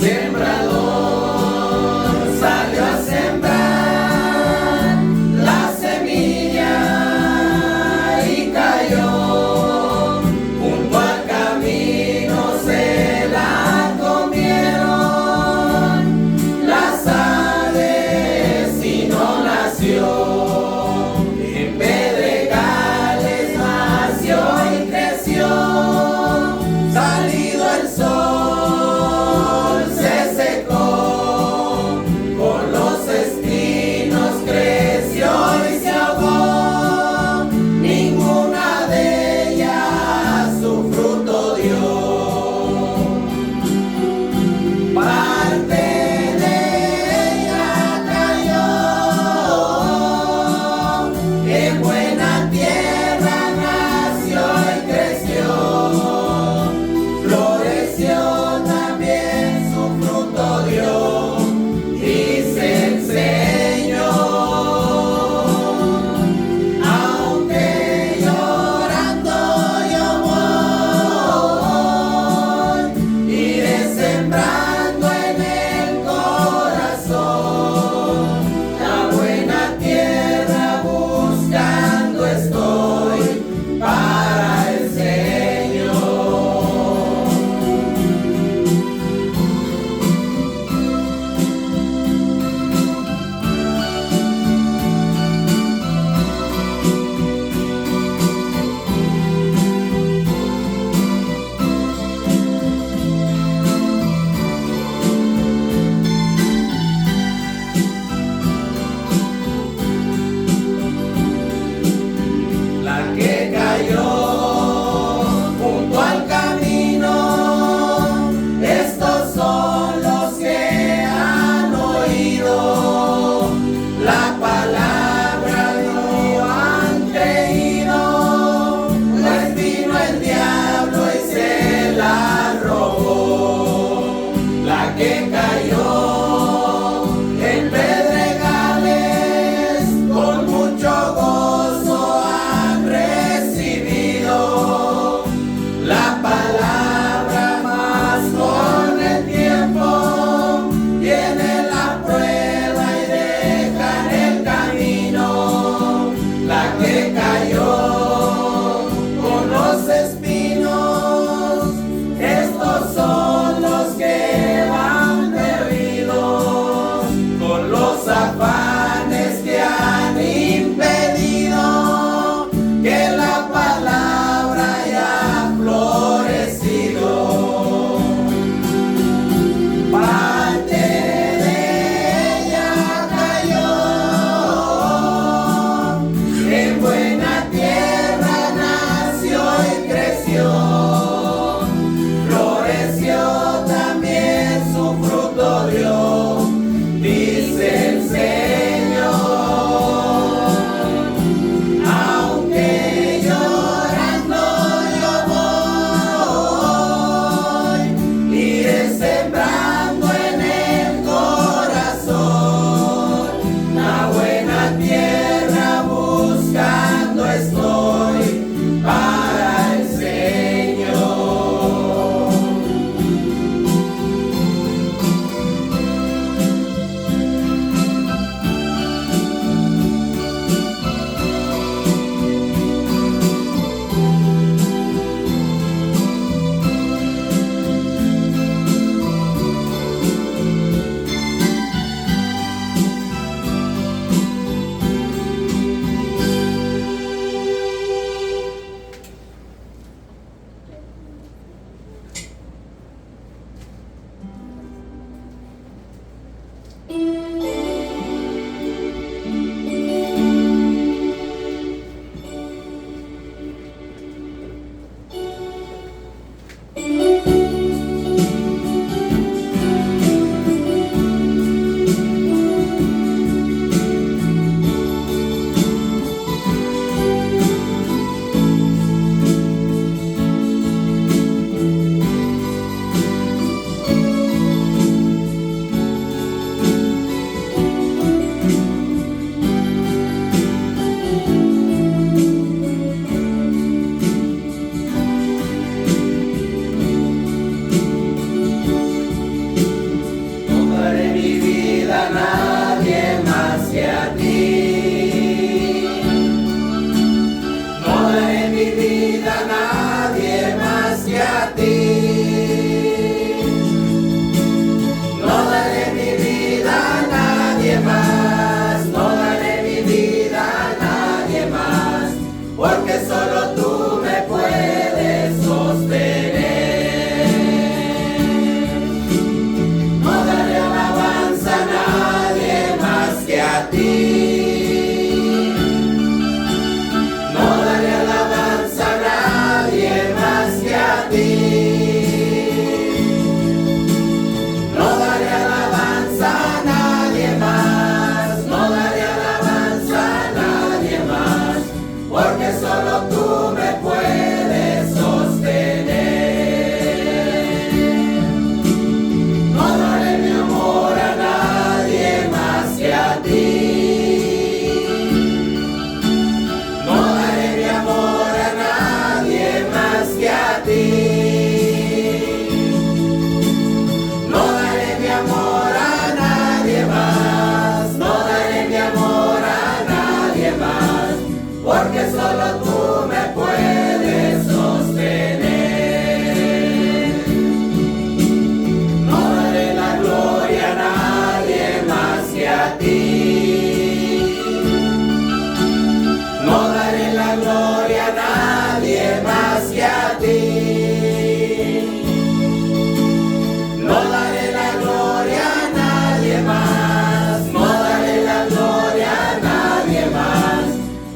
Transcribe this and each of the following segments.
sembrador salió a sembrar la semilla y cayó junto al camino, se la comieron las aves y no nació. En pedregales nació y creció, salido el sol se secó, con los espinos creció y se ahogó, ninguna de ellas su fruto dio. Parte de ella cayó en buena tierra, nació y creció, floreció, también su fruto dio, dice el Señor. Aunque llorando yo voy, iré sembrando en el corazón, la buena tierra buscando estoy para el Señor. La que cayó junto al camino, estos son los que han oído la palabra, no han creído, pues vino el diablo y se la robó. La que cayó en pedregales, con mucho gozo han recibido la palabra, mas con el tiempo viene la prueba y dejan el camino. La que cayó con los espinos, estos son los que van perdidos. mi vida a nadie más que a ti. No daré mi vida a nadie más que a ti. No daré mi vida a nadie más. No daré mi vida a nadie más. Porque solo tú me puedes sostener. No daré alabanza a nadie más que a ti. No daré alabanza a nadie más que a ti. No daré alabanza a nadie más. No daré alabanza a nadie más. Porque solo tú me puedes sostener. No daré mi amor a nadie más que a ti. No daré mi amor a nadie más que a ti. No daré mi amor a nadie más. No daré mi amor a nadie más. Porque solo tú me puedes sostener. No daré la gloria a nadie más que a ti. No daré la gloria a nadie más que a ti. No daré la gloria a nadie más. No daré la gloria a nadie más.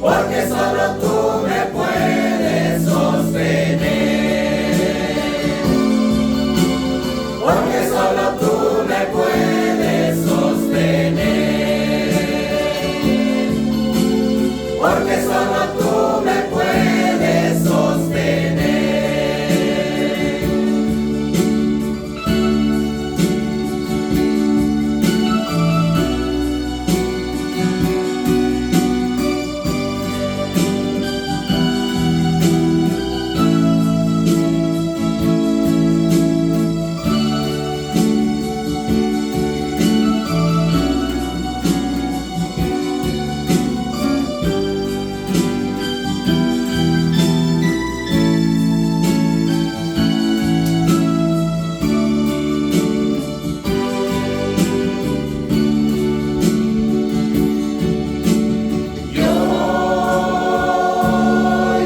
Porque solo tú me puedes sostener. Porque solo tú me puedes sostener. Porque solo tú me puedes sostener.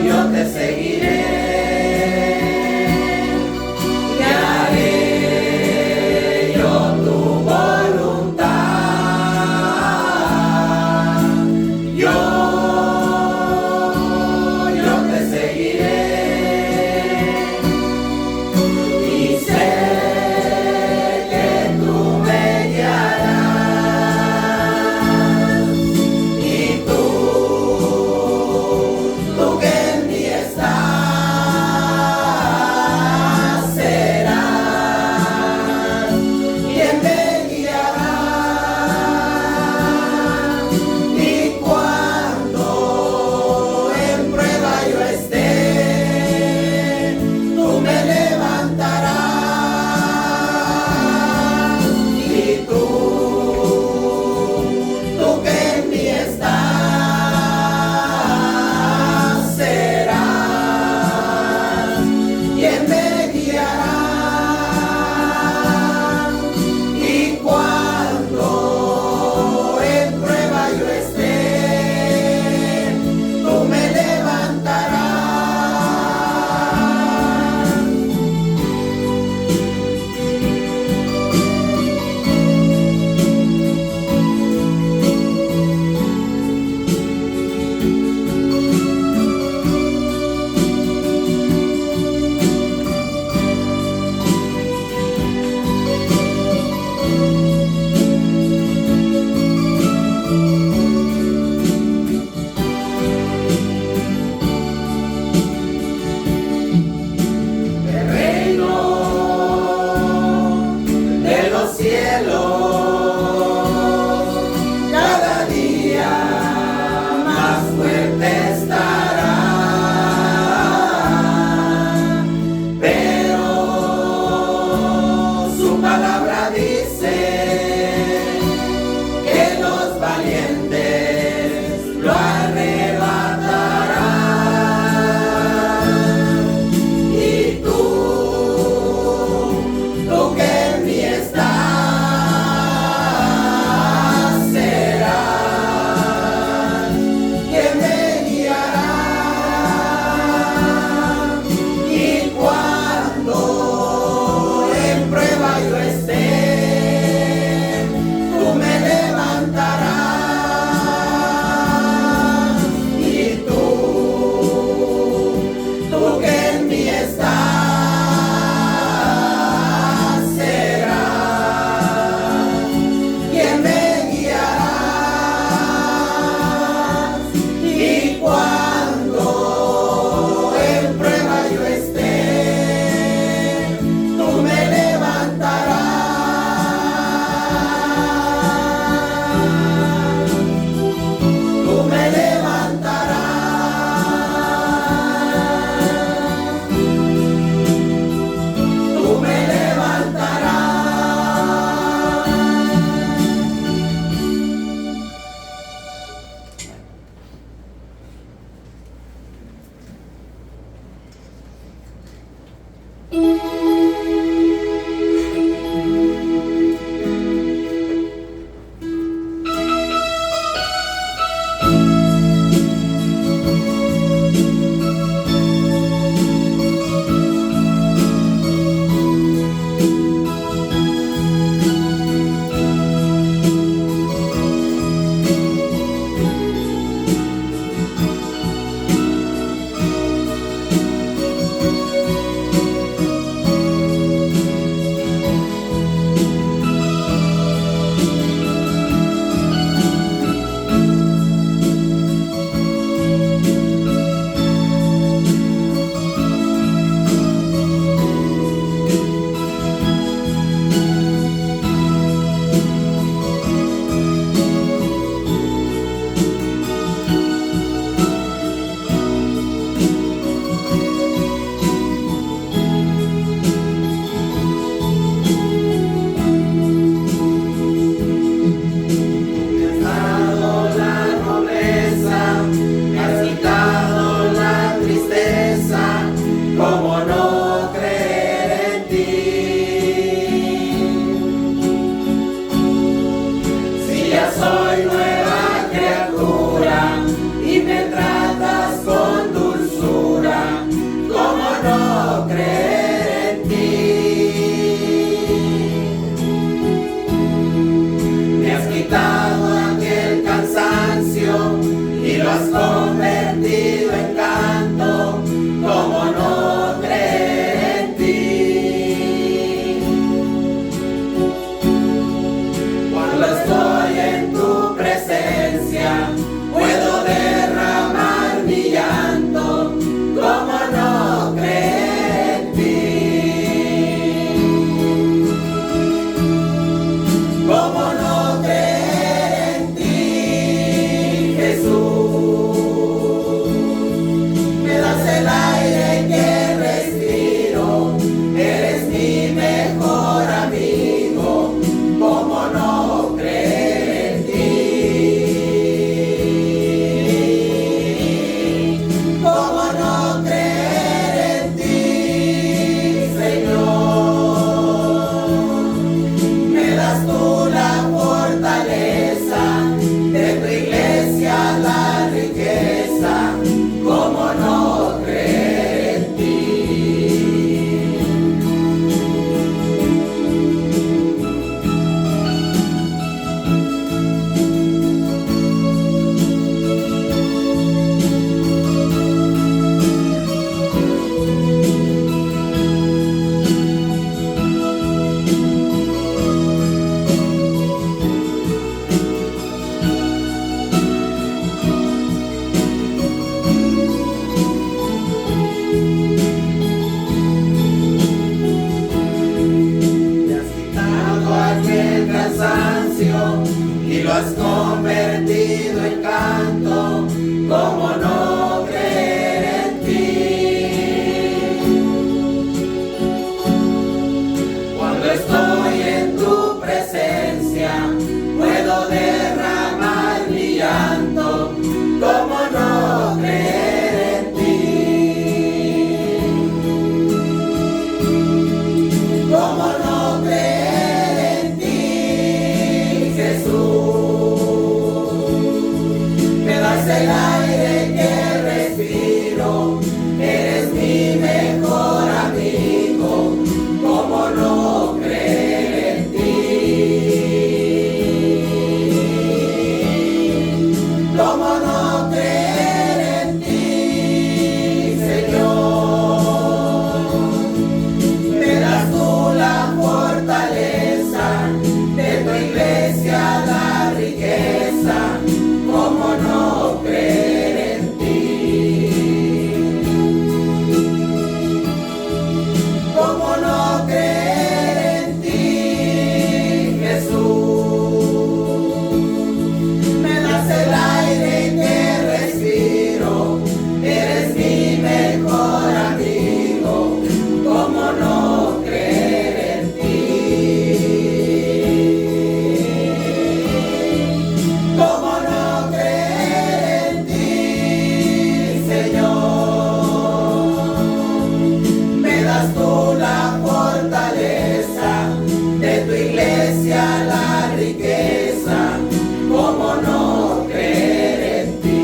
Yo te seguiré y haré yo tu voluntad. Yo te seguiré y sé que tú me guiarás. Y tú que en mí estás, serás quien me guiará. Y cuando en prueba yo esté, tú me levantarás. Y tú que en mí estás, serás quien me guiará. Y cuando en prueba yo esté, tú me levantarás. El reino de los cielos cada día más fuerte estará. Pero su palabra dice soy nueva criatura y me tratas con dulzura. ¿Cómo no creer en ti? Me has quitado aquel cansancio y lo has convertido en canto. ¿Cómo no creer en ti? Cuando estoy en tu presencia, puedo derramar mi llanto. ¿Cómo no creer en ti? ¿Cómo no creer en ti, Jesús? Me das el aire que respiro, eres mi mejor amigo. ¿Cómo no creer en ti? ¿Cómo no creer en ti, Señor? Me das tú la fortaleza, de tu iglesia la riqueza. ¿Cómo no creer en ti? Me has quitado aquel cansancio y lo has convertido en canto. ¿Cómo no creer en ti? Cuando estoy en tu presencia, puedo derramar mi llanto. ¿Cómo no creer en ti? ¿Cómo no creer en ti, Jesús? Me das el aire que respiro, eres mi mejor amigo. ¿Cómo no creer en ti? ¿Cómo no creer en ti, Señor? Me das tú la fortaleza, de tu iglesia la riqueza. ¿Cómo no creer en ti? ¿Cómo no creer en ti, Jesús? Me das el aire que respiro, eres mi mejor amigo. ¿Cómo no creer en ti? ¿Cómo no creer en ti, Señor? Me das tú la fortaleza, de tu iglesia la riqueza. ¿Cómo no creer en ti?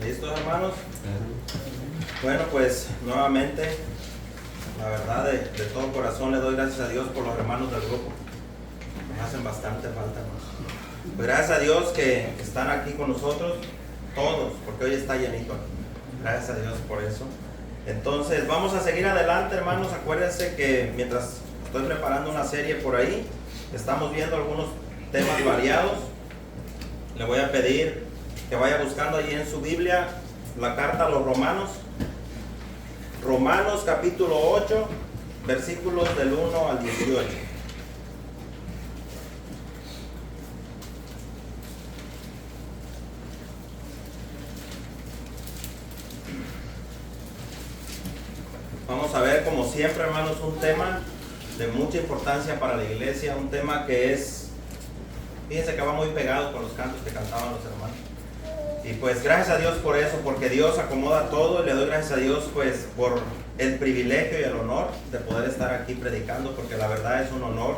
¿Listos, hermanos? Bueno, pues nuevamente, la verdad de todo corazón le doy gracias a Dios por los hermanos del grupo. Me hacen bastante falta, hermanos. Pues gracias a Dios que están aquí con nosotros, todos, porque hoy está llenito. Gracias a Dios por eso. Entonces vamos a seguir adelante, hermanos. Acuérdense que mientras estoy preparando una serie por ahí, estamos viendo algunos temas variados. Le voy a pedir que vaya buscando allí en su Biblia la carta a los Romanos. Romanos capítulo 8, versículos del 1 al 18. Vamos a ver, como siempre, hermanos, un tema de mucha importancia para la iglesia, un tema que es, fíjense que va muy pegado con los cantos que cantaban los hermanos. Y pues gracias a Dios por eso, porque Dios acomoda todo, y le doy gracias a Dios pues por el privilegio y el honor de poder estar aquí predicando, porque la verdad es un honor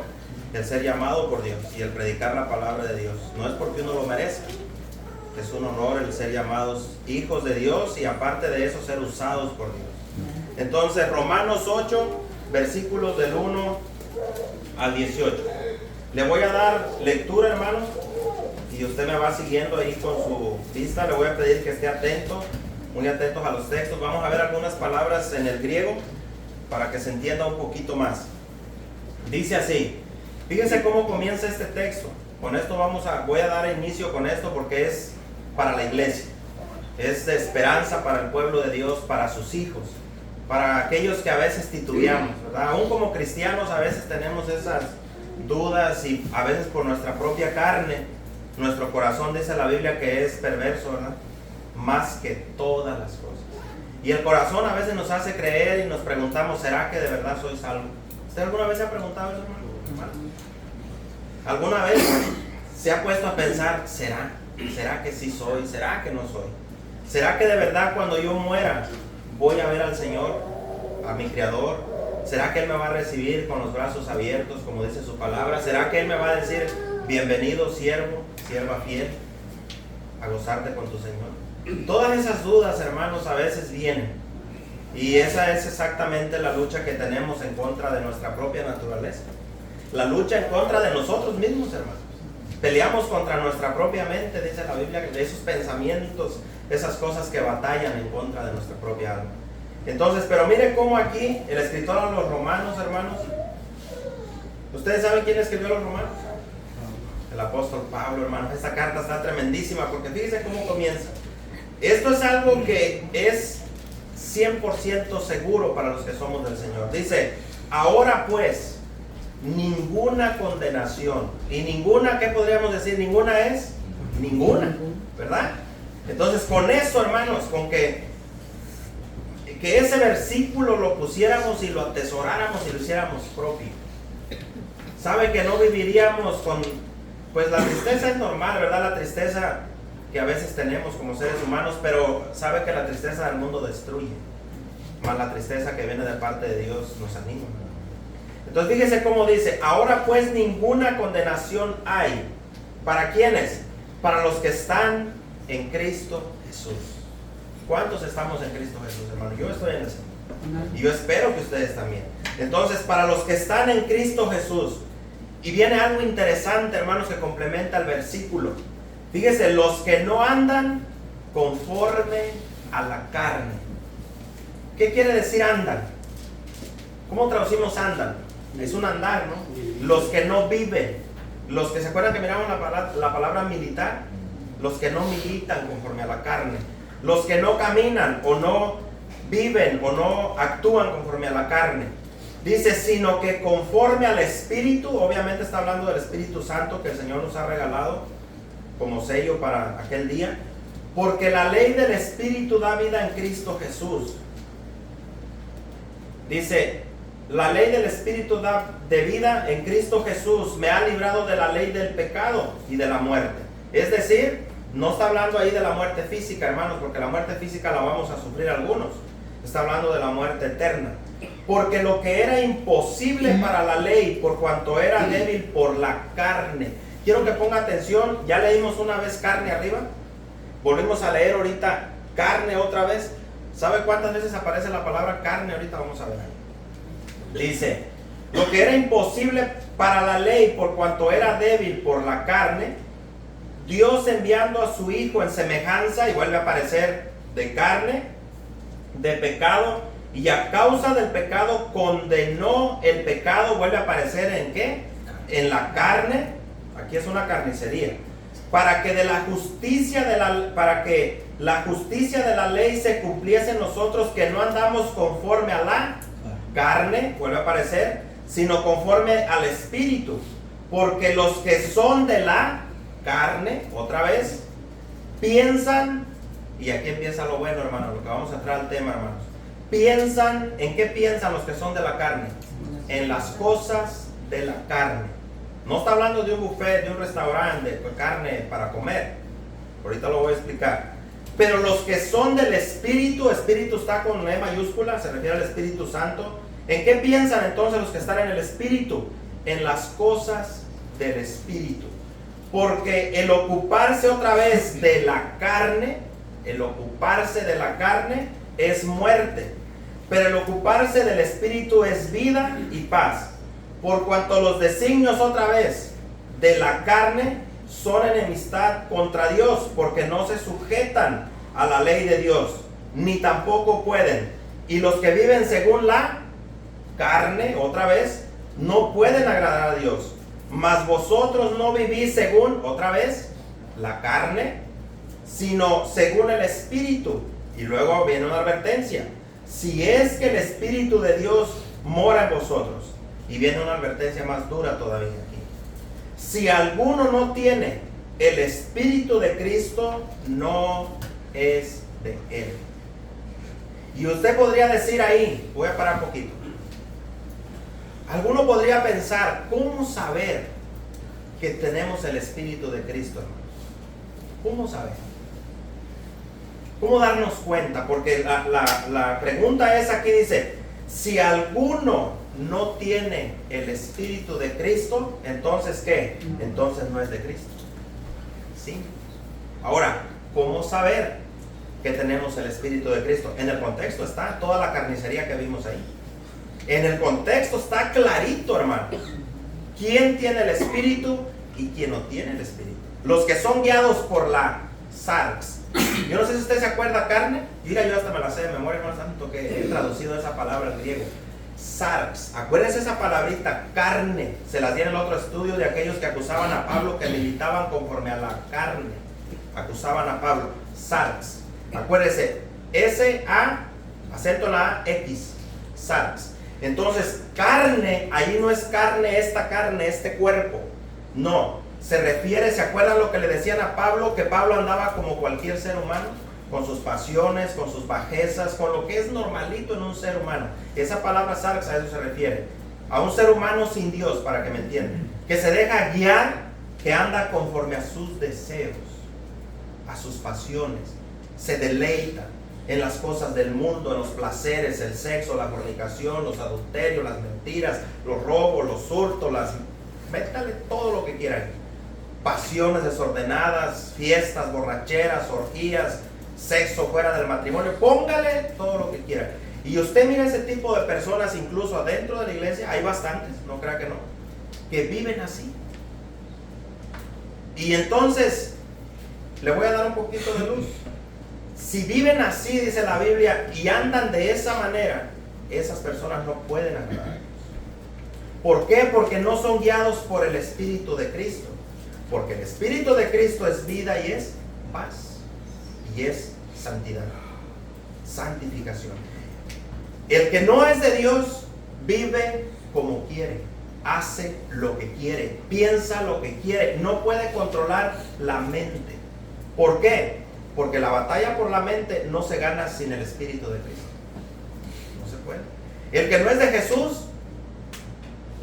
el ser llamado por Dios y el predicar la palabra de Dios. No es porque uno lo merezca, es un honor el ser llamados hijos de Dios y aparte de eso ser usados por Dios. Entonces, Romanos 8, versículos del 1 al 18. Le voy a dar lectura, hermanos, y usted me va siguiendo ahí con su vista. Le voy a pedir que esté atento, muy atentos a los textos. Vamos a ver algunas palabras en el griego para que se entienda un poquito más. Dice así, fíjense cómo comienza este texto. Con esto voy a dar inicio con esto porque es para la iglesia. Es de esperanza para el pueblo de Dios, para sus hijos, para aquellos que a veces titubeamos, ¿verdad? Aún como cristianos a veces tenemos esas dudas y a veces por nuestra propia carne, nuestro corazón, dice la Biblia, que es perverso, ¿verdad? Más que todas las cosas. Y el corazón a veces nos hace creer y nos preguntamos, ¿será que de verdad soy salvo? ¿Usted alguna vez se ha preguntado eso, hermano? ¿Alguna vez se ha puesto a pensar, ¿será que sí soy? ¿Será que no soy? ¿Será que de verdad cuando yo muera voy a ver al Señor, a mi Creador? ¿Será que Él me va a recibir con los brazos abiertos, como dice su palabra? ¿Será que Él me va a decir, bienvenido siervo, sierva fiel, a gozarte con tu Señor? Todas esas dudas, hermanos, a veces vienen. Y esa es exactamente la lucha que tenemos en contra de nuestra propia naturaleza. La lucha en contra de nosotros mismos, hermanos. Peleamos contra nuestra propia mente, dice la Biblia, de esos pensamientos, esas cosas que batallan en contra de nuestra propia alma. Entonces, pero miren cómo aquí el escritor a los romanos, hermanos, ¿ustedes saben quién escribió a los romanos? El apóstol Pablo, hermanos. Esta carta está tremendísima porque fíjense cómo comienza. Esto es algo que es 100% seguro para los que somos del Señor. Dice, ahora pues, ninguna condenación. Y ninguna, ¿qué podríamos decir? Ninguna es ninguna, ¿verdad? Entonces con eso, hermanos, con que ese versículo lo pusiéramos y lo atesoráramos y lo hiciéramos propio, sabe que no viviríamos con, pues la tristeza es normal, ¿verdad? La tristeza que a veces tenemos como seres humanos, pero sabe que la tristeza del mundo destruye, más la tristeza que viene de parte de Dios nos anima. Entonces fíjese cómo dice, ahora pues ninguna condenación hay. ¿Para quiénes? Para los que están en Cristo Jesús. ¿Cuántos estamos en Cristo Jesús, hermano? Yo estoy en el Señor. Y yo espero que ustedes también. Entonces, para los que están en Cristo Jesús. Y viene algo interesante, hermanos, que complementa el versículo. Fíjese, los que no andan conforme a la carne. ¿Qué quiere decir andan? ¿Cómo traducimos andan? Es un andar, ¿no? Los que no viven. Los que se acuerdan que miramos la palabra militar. Los que no militan conforme a la carne. Los que no caminan o no viven o no actúan conforme a la carne. Dice, sino que conforme al Espíritu, obviamente está hablando del Espíritu Santo que el Señor nos ha regalado como sello para aquel día. Porque la ley del Espíritu da vida en Cristo Jesús. Dice, la ley del Espíritu da de vida en Cristo Jesús. Me ha librado de la ley del pecado y de la muerte. Es decir, no está hablando ahí de la muerte física, hermanos, porque la muerte física la vamos a sufrir algunos. Está hablando de la muerte eterna. Porque lo que era imposible para la ley, por cuanto era débil por la carne. Quiero que ponga atención, ya leímos una vez carne arriba. Volvimos a leer ahorita carne otra vez. ¿Sabe cuántas veces aparece la palabra carne? Ahorita vamos a ver ahí. Dice, lo que era imposible para la ley por cuanto era débil por la carne, Dios enviando a su Hijo en semejanza, y vuelve a aparecer de carne, de pecado, y a causa del pecado condenó el pecado, vuelve a aparecer ¿en qué? En la carne. Aquí es una carnicería. Para que la justicia de la ley se cumpliese en nosotros, que no andamos conforme a la carne, vuelve a aparecer, sino conforme al Espíritu. Porque los que son de la carne, otra vez, piensan, y aquí empieza lo bueno, hermano, lo que vamos a entrar al tema, hermanos. Piensan, ¿en qué piensan los que son de la carne? En las cosas de la carne. No está hablando de un buffet, de un restaurante, de carne para comer. Ahorita lo voy a explicar. Pero los que son del Espíritu, Espíritu está con E mayúscula, se refiere al Espíritu Santo. ¿En qué piensan entonces los que están en el Espíritu? En las cosas del Espíritu. Porque el ocuparse otra vez de la carne, el ocuparse de la carne es muerte. Pero el ocuparse del Espíritu es vida y paz. Por cuanto los designios otra vez de la carne son enemistad contra Dios, porque no se sujetan a la ley de Dios, ni tampoco pueden. Y los que viven según la carne, otra vez, no pueden agradar a Dios. Mas vosotros no vivís según, otra vez, la carne, sino según el Espíritu. Y luego viene una advertencia. Si es que el Espíritu de Dios mora en vosotros. Y viene una advertencia más dura todavía aquí. Si alguno no tiene el Espíritu de Cristo, no es de Él. Y usted podría decir ahí, voy a parar un poquito. Alguno podría pensar, ¿cómo saber que tenemos el Espíritu de Cristo, hermanos? ¿Cómo saber? ¿Cómo darnos cuenta? Porque la pregunta es aquí, dice, si alguno no tiene el Espíritu de Cristo, entonces ¿qué? Entonces no es de Cristo. ¿Sí? Ahora, ¿cómo saber que tenemos el Espíritu de Cristo? En el contexto está toda la carnicería que vimos ahí. En el contexto está clarito, hermano. ¿Quién tiene el Espíritu y quién no tiene el Espíritu? Los que son guiados por la sarx. Yo no sé si usted se acuerda carne. Mira, yo hasta me la sé de memoria, hermano santo, que he traducido esa palabra en griego. Sarx, acuérdense esa palabrita, carne. Se las di en el otro estudio de aquellos que acusaban a Pablo, que militaban conforme a la carne. Acusaban a Pablo, sarx. Acuérdense, S-A, acento en la A, X, sarx. Entonces, carne, ahí no es carne, este cuerpo. No, se refiere, ¿se acuerdan lo que le decían a Pablo? Que Pablo andaba como cualquier ser humano, con sus pasiones, con sus bajezas, con lo que es normalito en un ser humano. Esa palabra sarx a eso se refiere. A un ser humano sin Dios, para que me entiendan. Que se deja guiar, que anda conforme a sus deseos, a sus pasiones. Se deleita en las cosas del mundo, en los placeres, el sexo, la fornicación, los adulterios, las mentiras, los robos, los hurtos, métale todo lo que quiera. Pasiones desordenadas, fiestas, borracheras, orgías, sexo fuera del matrimonio, póngale todo lo que quiera. Y usted mira ese tipo de personas, incluso adentro de la iglesia, hay bastantes, no crea que no, que viven así. Y entonces, le voy a dar un poquito de luz. Si viven así, dice la Biblia, y andan de esa manera, esas personas no pueden agradar a Dios. ¿Por qué? Porque no son guiados por el Espíritu de Cristo. Porque el Espíritu de Cristo es vida y es paz. Y es santidad, santificación. El que no es de Dios vive como quiere, hace lo que quiere, piensa lo que quiere, no puede controlar la mente. ¿Por qué? Porque la batalla por la mente no se gana sin el Espíritu de Cristo. No se puede. El que no es de Jesús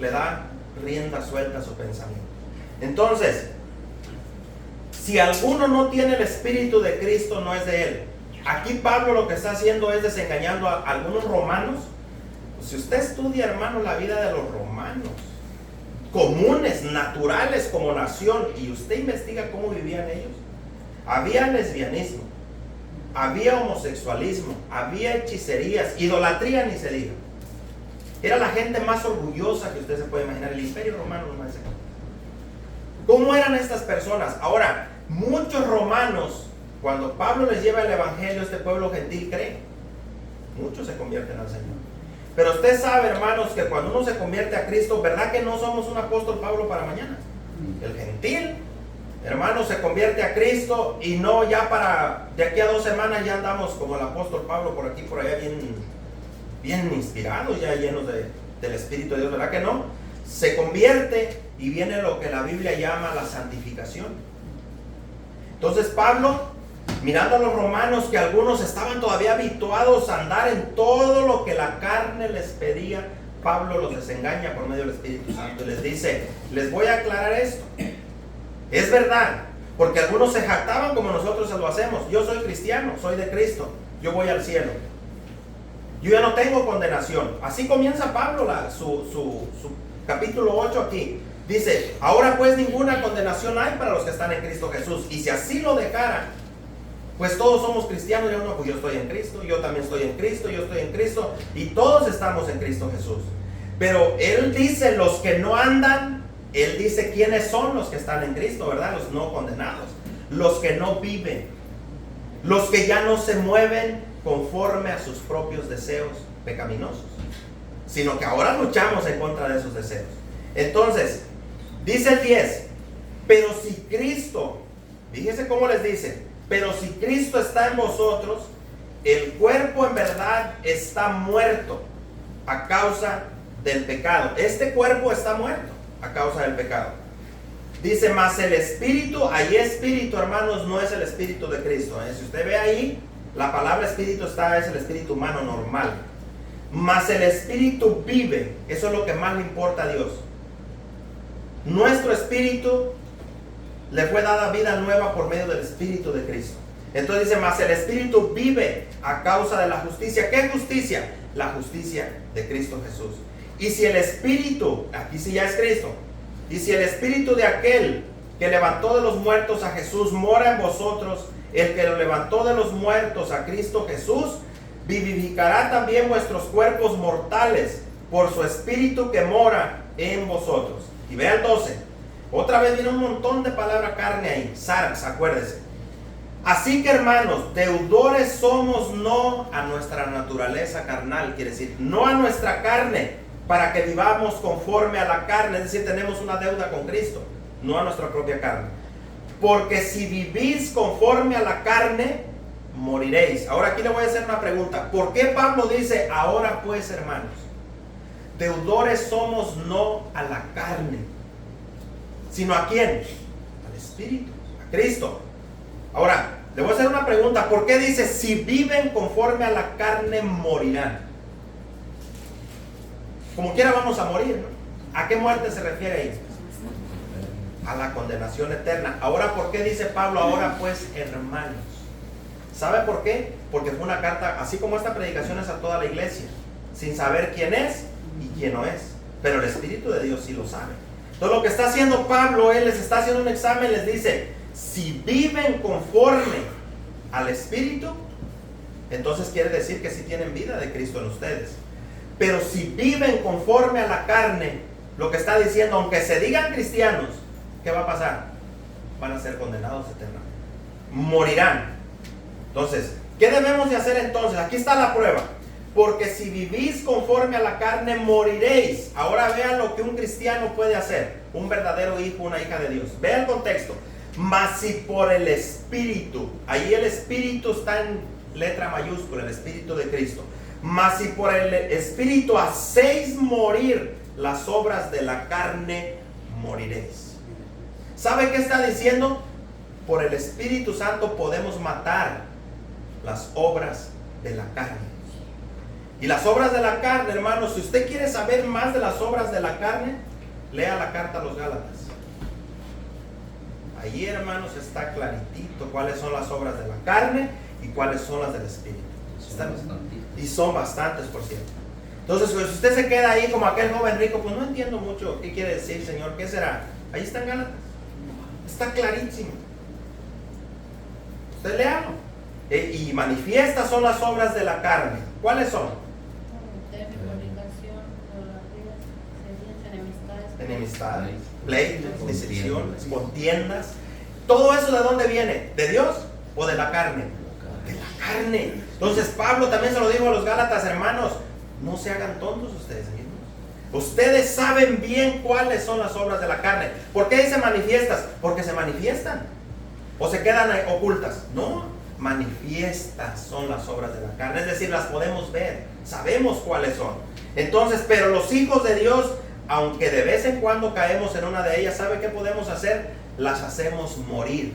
le da rienda suelta a su pensamiento. Entonces, si alguno no tiene el Espíritu de Cristo, no es de él. Aquí Pablo lo que está haciendo es desengañando a algunos romanos. Si usted estudia, hermano, la vida de los romanos, comunes, naturales como nación, y usted investiga cómo vivían ellos, había lesbianismo, había homosexualismo, había hechicerías, idolatría ni se diga. Era la gente más orgullosa que usted se puede imaginar, el Imperio Romano. ¿Cómo eran estas personas? Ahora, muchos romanos, cuando Pablo les lleva el evangelio a este pueblo gentil, creen. Muchos se convierten al Señor. Pero usted sabe, hermanos, que cuando uno se convierte a Cristo, ¿verdad que no somos un apóstol Pablo para mañana? El gentil, hermano, se convierte a Cristo y no ya para, de aquí a 2 semanas ya andamos como el apóstol Pablo por aquí, por allá, bien inspirados, ya llenos del Espíritu de Dios, ¿verdad que no? Se convierte y viene lo que la Biblia llama la santificación. Entonces Pablo, mirando a los romanos, que algunos estaban todavía habituados a andar en todo lo que la carne les pedía, Pablo los desengaña por medio del Espíritu Santo y les dice, les voy a aclarar esto. Es verdad, porque algunos se jactaban como nosotros se lo hacemos. Yo soy cristiano, soy de Cristo, yo voy al cielo. Yo ya no tengo condenación. Así comienza Pablo su capítulo 8 aquí. Dice, ahora pues ninguna condenación hay para los que están en Cristo Jesús. Y si así lo dejara, pues todos somos cristianos. Yo no, pues yo estoy en Cristo, yo también estoy en Cristo, yo estoy en Cristo. Y todos estamos en Cristo Jesús. Pero él dice los que no andan, él dice quiénes son los que están en Cristo, ¿verdad? Los no condenados, los que no viven, los que ya no se mueven conforme a sus propios deseos pecaminosos, sino que ahora luchamos en contra de esos deseos. Entonces, dice el 10, pero si Cristo, fíjese cómo les dice, pero si Cristo está en vosotros, el cuerpo en verdad está muerto a causa del pecado. Este cuerpo está muerto a causa del pecado. Dice, mas el espíritu, ahí espíritu, hermanos, no es el espíritu de Cristo. Si usted ve ahí, la palabra espíritu es el espíritu humano normal. Mas el espíritu vive. Eso es lo que más le importa a Dios. Nuestro espíritu le fue dada vida nueva por medio del espíritu de Cristo. Entonces dice, mas el espíritu vive a causa de la justicia. ¿Qué justicia? La justicia de Cristo Jesús. Y si el espíritu, aquí sí ya es Cristo, y si el espíritu de aquel que levantó de los muertos a Jesús mora en vosotros, el que lo levantó de los muertos a Cristo Jesús, vivificará también vuestros cuerpos mortales por su espíritu que mora en vosotros. Y vea el 12. Otra vez viene un montón de palabra carne ahí. Sarx, acuérdese. Así que, hermanos, deudores somos no a nuestra naturaleza carnal, quiere decir, no a nuestra carne, para que vivamos conforme a la carne, es decir, tenemos una deuda con Cristo, no a nuestra propia carne. Porque si vivís conforme a la carne, moriréis. Ahora aquí le voy a hacer una pregunta. ¿Por qué Pablo dice, ahora pues, hermanos, deudores somos no a la carne, sino a quién? Al Espíritu, a Cristo. Ahora, le voy a hacer una pregunta. ¿Por qué dice, si viven conforme a la carne, morirán? Como quiera vamos a morir, ¿no? ¿A qué muerte se refiere ahí? A la condenación eterna. Ahora, ¿por qué dice Pablo, ahora pues, hermanos? ¿Sabe por qué? Porque fue una carta, así como esta predicación es a toda la iglesia, sin saber quién es y quién no es. Pero el Espíritu de Dios sí lo sabe. Entonces lo que está haciendo Pablo, él les está haciendo un examen, les dice, si viven conforme al Espíritu, entonces quiere decir que sí tienen vida de Cristo en ustedes. Pero si viven conforme a la carne, lo que está diciendo, aunque se digan cristianos, ¿qué va a pasar? Van a ser condenados eternamente. Morirán. Entonces, ¿qué debemos de hacer entonces? Aquí está la prueba. Porque si vivís conforme a la carne, moriréis. Ahora vean lo que un cristiano puede hacer. Un verdadero hijo, una hija de Dios. Vean el contexto. Mas si por el Espíritu, ahí el Espíritu está en letra mayúscula, el Espíritu de Cristo. Mas si por el Espíritu hacéis morir las obras de la carne, moriréis. ¿Sabe qué está diciendo? Por el Espíritu Santo podemos matar las obras de la carne. Y las obras de la carne, hermanos, si usted quiere saber más de las obras de la carne, lea la carta a los Gálatas. Allí, hermanos, está claritito cuáles son las obras de la carne y cuáles son las del Espíritu. Y son bastantes, por cierto. Entonces, pues, si usted se queda ahí como aquel joven rico, pues no entiendo mucho qué quiere decir, Señor, ¿qué será? Ahí está en Gálatas. Está clarísimo. Usted léalo. Y manifiestas son las obras de la carne. ¿Cuáles son? Enemistades, pleitos, disecciones, contiendas. ¿Todo eso de dónde viene? ¿De Dios o de la carne? De la carne. Entonces Pablo también se lo dijo a los Gálatas, hermanos, no se hagan tontos ustedes mismos. Ustedes saben bien cuáles son las obras de la carne. ¿Por qué dice manifiestas? Porque se manifiestan. ¿O se quedan ocultas? No, manifiestas son las obras de la carne. Es decir, las podemos ver, sabemos cuáles son. Entonces, pero los hijos de Dios, aunque de vez en cuando caemos en una de ellas, ¿sabe qué podemos hacer? Las hacemos morir.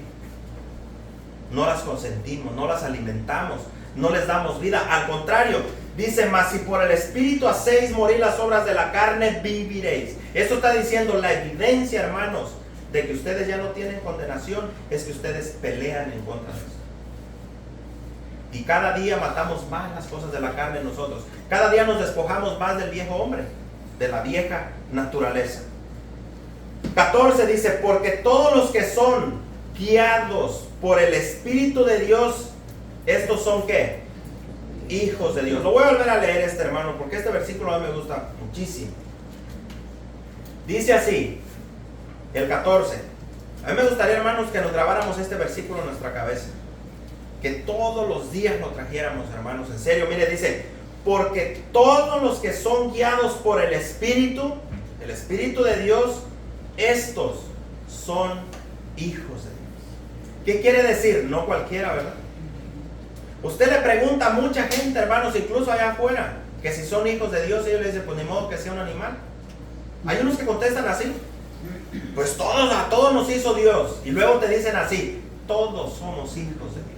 No las consentimos, no las alimentamos, no les damos vida. Al contrario, dice, mas si por el Espíritu hacéis morir las obras de la carne, viviréis. Esto está diciendo la evidencia, hermanos, de que ustedes ya no tienen condenación, es que ustedes pelean en contra de esto. Y cada día matamos más las cosas de la carne en nosotros. Cada día nos despojamos más del viejo hombre, de la vieja naturaleza. 14 dice, porque todos los que son guiados por el Espíritu de Dios, estos son ¿qué? Hijos de Dios. Lo voy a volver a leer hermano, porque este versículo a mí me gusta muchísimo. Dice así, el 14. A mí me gustaría, hermanos, que nos grabáramos este versículo en nuestra cabeza. Que todos los días lo trajéramos, hermanos. En serio, mire, dice, porque todos los que son guiados por el Espíritu de Dios, estos son hijos de Dios. ¿Qué quiere decir? No cualquiera, ¿verdad? Usted le pregunta a mucha gente, hermanos, incluso allá afuera, que si son hijos de Dios, ellos le dicen, pues ni modo que sea un animal. Hay unos que contestan así, pues a todos nos hizo Dios. Y luego te dicen así, todos somos hijos de Dios.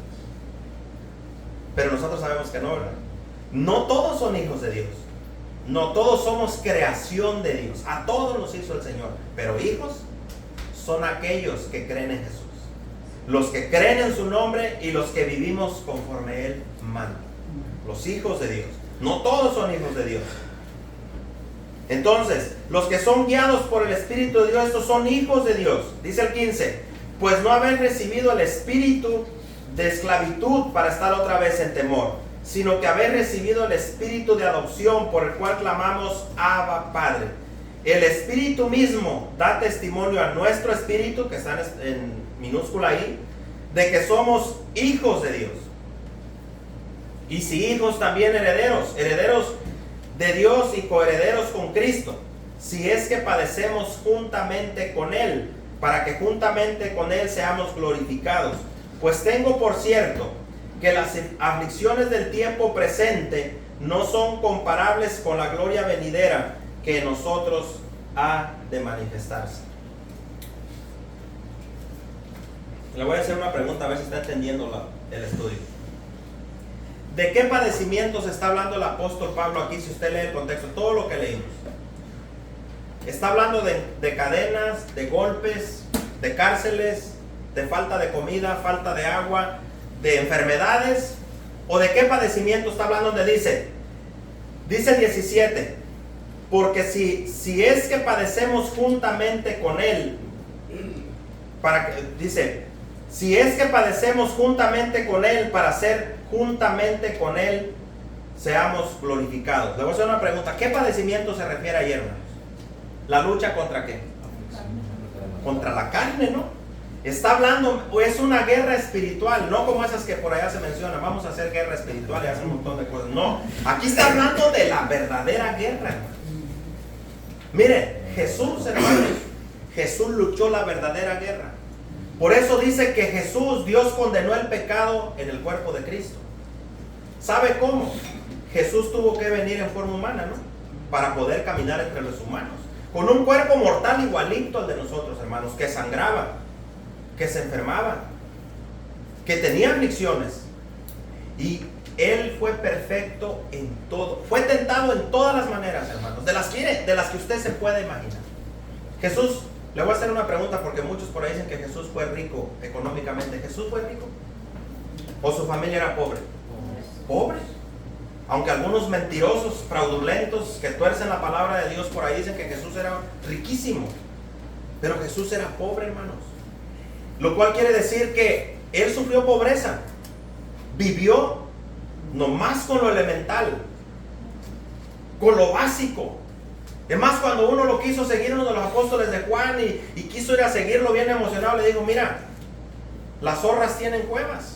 Pero nosotros sabemos que no, ¿verdad? No todos son hijos de Dios. No todos somos creación de Dios. A todos nos hizo el Señor. Pero hijos son aquellos que creen en Jesús. Los que creen en su nombre y los que vivimos conforme Él manda. Los hijos de Dios. No todos son hijos de Dios. Entonces, los que son guiados por el Espíritu de Dios, estos son hijos de Dios. Dice el 15, pues no habéis recibido el espíritu de esclavitud para estar otra vez en temor, sino que habéis recibido el espíritu de adopción por el cual clamamos Abba Padre. El Espíritu mismo da testimonio a nuestro espíritu, que está en minúscula ahí, de que somos hijos de Dios. Y si hijos, también herederos, herederos de Dios y coherederos con Cristo, si es que padecemos juntamente con Él, para que juntamente con Él seamos glorificados. Pues tengo por cierto que las aflicciones del tiempo presente no son comparables con la gloria venidera que en nosotros ha de manifestarse. Le voy a hacer una pregunta, a ver si está entendiendo el estudio. ¿De qué padecimientos está hablando el apóstol Pablo aquí? Si usted lee el contexto, todo lo que leímos. Está hablando de cadenas, de golpes, de cárceles, de falta de comida, falta de agua, de enfermedades. ¿O de qué padecimiento está hablando? Donde dice 17, porque si es que padecemos juntamente con Él, si es que padecemos juntamente con Él, para ser juntamente con Él seamos glorificados. Le voy a hacer una pregunta, ¿qué padecimiento se refiere ahí, hermanos? ¿La lucha contra qué? Contra la carne, ¿no? Está hablando, es una guerra espiritual, no como esas que por allá se mencionan, vamos a hacer guerra espiritual y hacer un montón de cosas. No, aquí está hablando de la verdadera guerra, hermano. Mire, Jesús, hermanos, Jesús luchó la verdadera guerra. Por eso dice que Jesús, Dios condenó el pecado en el cuerpo de Cristo. ¿Sabe cómo? Jesús tuvo que venir en forma humana, ¿no? Para poder caminar entre los humanos. Con un cuerpo mortal igualito al de nosotros, hermanos, que sangraba, que se enfermaba, que tenía aflicciones. Y Él fue perfecto en todo. Fue tentado en todas las maneras, hermanos, de las que usted se puede imaginar. Jesús, le voy a hacer una pregunta porque muchos por ahí dicen que Jesús fue rico económicamente. ¿Jesús fue rico? ¿O su familia era pobre? Pobre. Aunque algunos mentirosos, fraudulentos, que tuercen la palabra de Dios por ahí dicen que Jesús era riquísimo. Pero Jesús era pobre, hermanos. Lo cual quiere decir que Él sufrió pobreza. vivió nomás con lo elemental, con lo básico. Es más, cuando uno lo quiso seguir, uno de los apóstoles de Juan, y quiso ir a seguirlo bien emocionado, le dijo: mira, las zorras tienen cuevas,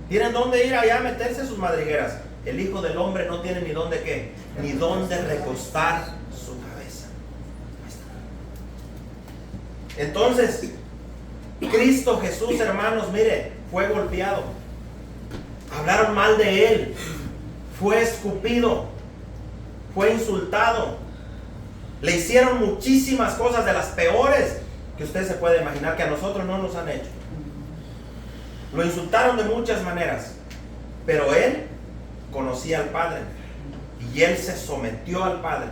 tienen dónde ir allá a meterse sus madrigueras. El Hijo del Hombre no tiene ni dónde qué, ni dónde recostar su cabeza. Entonces, Cristo Jesús, hermanos, mire, fue golpeado, hablaron mal de Él, fue escupido, fue insultado, le hicieron muchísimas cosas, de las peores que usted se puede imaginar, que a nosotros no nos han hecho. Lo insultaron de muchas maneras, pero Él conocía al Padre, y Él se sometió al Padre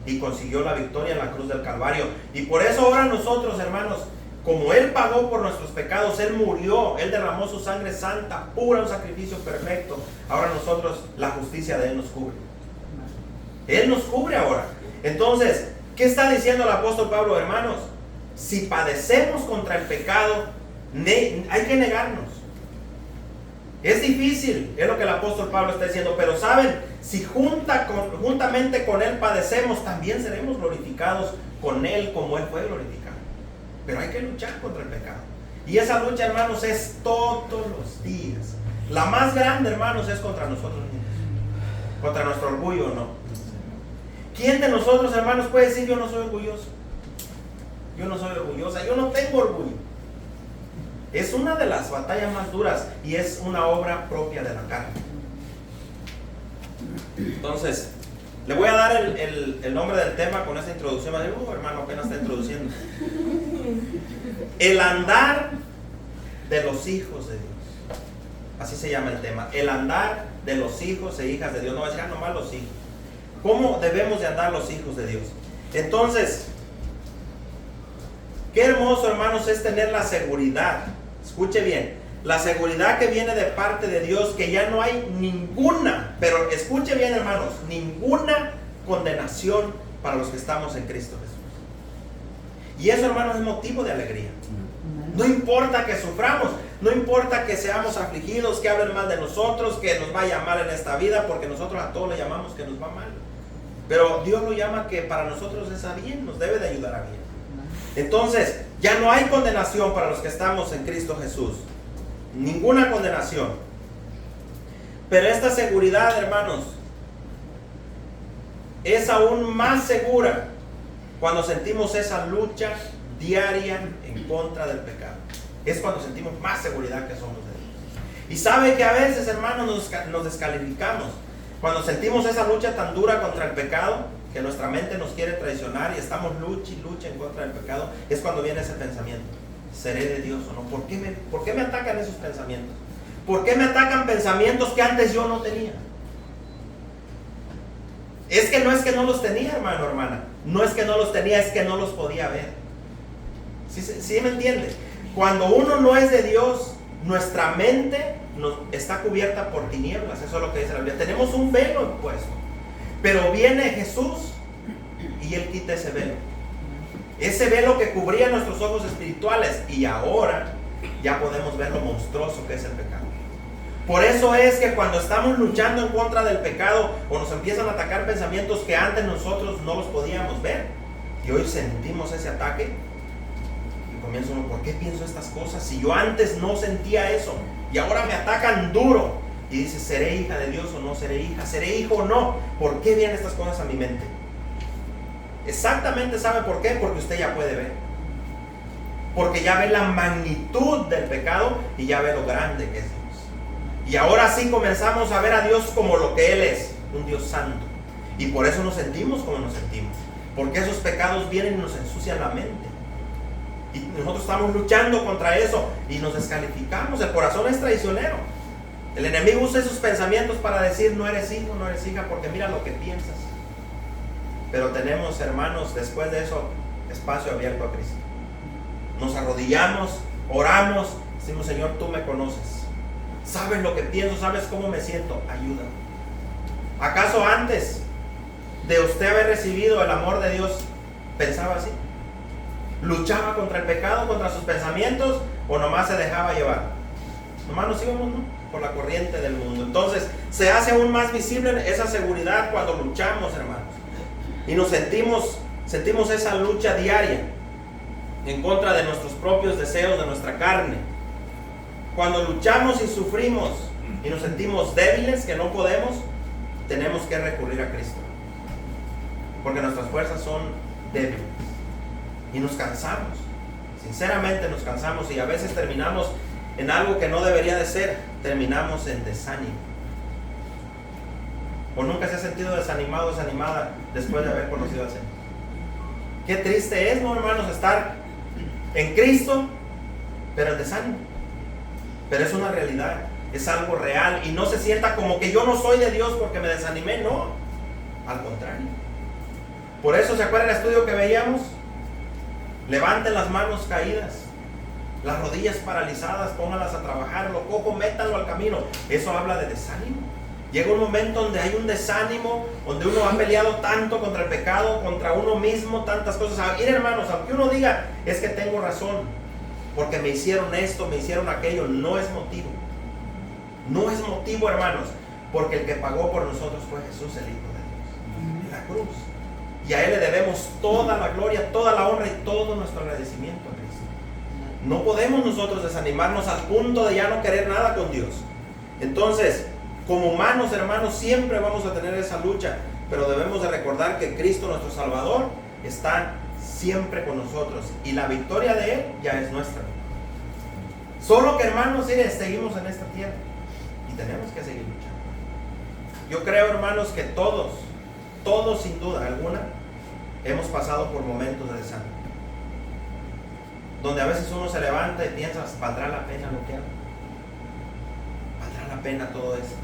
y consiguió la victoria en la cruz del Calvario. Y por eso ahora nosotros, hermanos, como Él pagó por nuestros pecados, Él murió, Él derramó su sangre santa, pura, un sacrificio perfecto. Ahora nosotros, la justicia de Él nos cubre. Él nos cubre ahora. Entonces, ¿qué está diciendo el apóstol Pablo, hermanos? Si padecemos contra el pecado, hay que negarnos. Es difícil, es lo que el apóstol Pablo está diciendo, pero saben, si juntamente con Él padecemos, también seremos glorificados con Él como Él fue glorificado. Pero hay que luchar contra el pecado. Y esa lucha, hermanos, es todos los días. La más grande, hermanos, es contra nosotros mismos, contra nuestro orgullo, ¿no? ¿Quién de nosotros, hermanos, puede decir: yo no soy orgulloso? Yo no soy orgullosa, yo no tengo orgullo. Es una de las batallas más duras y es una obra propia de la carne. Entonces, le voy a dar el nombre del tema con esta introducción. Me digo: hermano, apenas está introduciendo. El andar de los hijos de Dios. Así se llama el tema. El andar de los hijos e hijas de Dios. No va a decir nomás los hijos. ¿Cómo debemos de andar los hijos de Dios? Entonces, qué hermoso, hermanos, es tener la seguridad. Escuche bien, la seguridad que viene de parte de Dios, que ya no hay ninguna, pero escuche bien, hermanos, ninguna condenación para los que estamos en Cristo Jesús. Y eso, hermanos, es motivo de alegría. No importa que suframos, no importa que seamos afligidos, que hablen mal de nosotros, que nos vaya mal en esta vida, porque nosotros a todos le llamamos que nos va mal. Pero Dios lo llama que para nosotros es a bien, nos debe de ayudar a bien. Entonces, ya no hay condenación para los que estamos en Cristo Jesús. Ninguna condenación. Pero esta seguridad, hermanos, es aún más segura cuando sentimos esa lucha diaria en contra del pecado. Es cuando sentimos más seguridad que somos de Dios. Y sabe que a veces, hermanos, nos descalificamos. Cuando sentimos esa lucha tan dura contra el pecado, que nuestra mente nos quiere traicionar y estamos lucha y lucha en contra del pecado, es cuando viene ese pensamiento: ¿seré de Dios o no? ¿Por qué me atacan esos pensamientos? ¿Por qué me atacan pensamientos que antes yo no tenía? Es que no los tenía, hermano, hermana. No es que no los tenía, es que no los podía ver. ¿Sí me entiende? Cuando uno no es de Dios, nuestra mente está cubierta por tinieblas. Eso es lo que dice la Biblia. Tenemos un velo puesto. Pero viene Jesús y Él quita ese velo. Ese velo que cubría nuestros ojos espirituales. Y ahora ya podemos ver lo monstruoso que es el pecado. Por eso es que cuando estamos luchando en contra del pecado, o nos empiezan a atacar pensamientos que antes nosotros no los podíamos ver, y hoy sentimos ese ataque, y comienza uno: ¿por qué pienso estas cosas? Si yo antes no sentía eso, y ahora me atacan duro. Y dice: ¿seré hija de Dios o no seré hija? ¿Seré hijo o no? ¿Por qué vienen estas cosas a mi mente? Exactamente, ¿sabe por qué? Porque usted ya puede ver. Porque ya ve la magnitud del pecado y ya ve lo grande que es Dios. Y ahora sí comenzamos a ver a Dios como lo que Él es, un Dios santo. Y por eso nos sentimos como nos sentimos. Porque esos pecados vienen y nos ensucian la mente. Y nosotros estamos luchando contra eso y nos descalificamos. El corazón es traicionero. El enemigo usa esos pensamientos para decir: no eres hijo, no eres hija, porque mira lo que piensas. Pero tenemos, hermanos, después de eso, espacio abierto a Cristo. Nos arrodillamos, oramos, decimos: Señor, tú me conoces. Sabes lo que pienso, sabes cómo me siento, ayúdame. ¿Acaso antes de usted haber recibido el amor de Dios pensaba así? ¿Luchaba contra el pecado, contra sus pensamientos, o nomás se dejaba llevar? Nomás nos íbamos, ¿no? por la corriente del mundo. Entonces se hace aún más visible esa seguridad cuando luchamos, hermanos, y nos sentimos esa lucha diaria en contra de nuestros propios deseos, de nuestra carne. Cuando luchamos y sufrimos y nos sentimos débiles, que no podemos, tenemos que recurrir a Cristo, porque nuestras fuerzas son débiles y nos cansamos. Sinceramente nos cansamos y a veces terminamos en algo que no debería de ser. Terminamos en desánimo. ¿O nunca se ha sentido desanimado, desanimada después de haber conocido al Señor? Qué triste es, ¿no, hermanos? Estar en Cristo, pero en desánimo. Pero es una realidad, es algo real. Y no se sienta como que yo no soy de Dios porque me desanimé. No, al contrario. Por eso, ¿se acuerdan el estudio que veíamos? Levanten las manos caídas, las rodillas paralizadas, pónganlas a trabajar, lo cojo, métanlo al camino. Eso habla de desánimo. Llega un momento donde hay un desánimo, donde uno ha peleado tanto contra el pecado, contra uno mismo, tantas cosas. Mira, hermanos, aunque uno diga, es que tengo razón, porque me hicieron esto, me hicieron aquello, no es motivo. No es motivo, hermanos, porque el que pagó por nosotros fue Jesús, el Hijo de Dios, en la cruz. Y a Él le debemos toda la gloria, toda la honra y todo nuestro agradecimiento a Cristo. No podemos nosotros desanimarnos al punto de ya no querer nada con Dios. Entonces, como humanos, hermanos, siempre vamos a tener esa lucha, pero debemos de recordar que Cristo, nuestro Salvador, está siempre con nosotros y la victoria de Él ya es nuestra. Solo que, hermanos, seguimos en esta tierra y tenemos que seguir luchando. Yo creo, hermanos, que todos sin duda alguna hemos pasado por momentos de desánimo, donde a veces uno se levanta y piensa, ¿valdrá la pena lo que hago? ¿Valdrá la pena todo esto?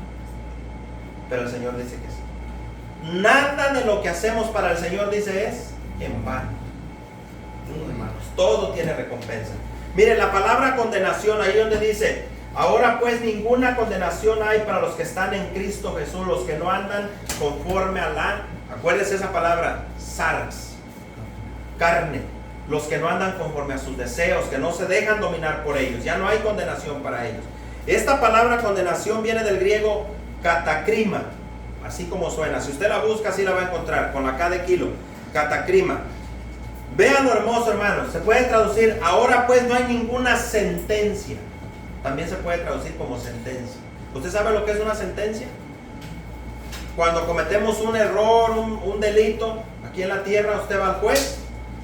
Pero el Señor dice que sí. Nada de lo que hacemos para el Señor, dice, es en vano. No, hermanos, todo tiene recompensa. Mire, la palabra condenación, ahí donde dice, ahora pues ninguna condenación hay para los que están en Cristo Jesús, los que no andan conforme a la, acuérdese esa palabra, sarx, carne, los que no andan conforme a sus deseos, que no se dejan dominar por ellos. Ya no hay condenación para ellos. Esta palabra condenación viene del griego katakrima, así como suena. Si usted la busca, así la va a encontrar, con la K de kilo, katakrima. Vean lo hermoso, hermanos. Se puede traducir, ahora pues no hay ninguna sentencia. También se puede traducir como sentencia. ¿Usted sabe lo que es una sentencia? Cuando cometemos un error, un delito, aquí en la tierra, usted va al juez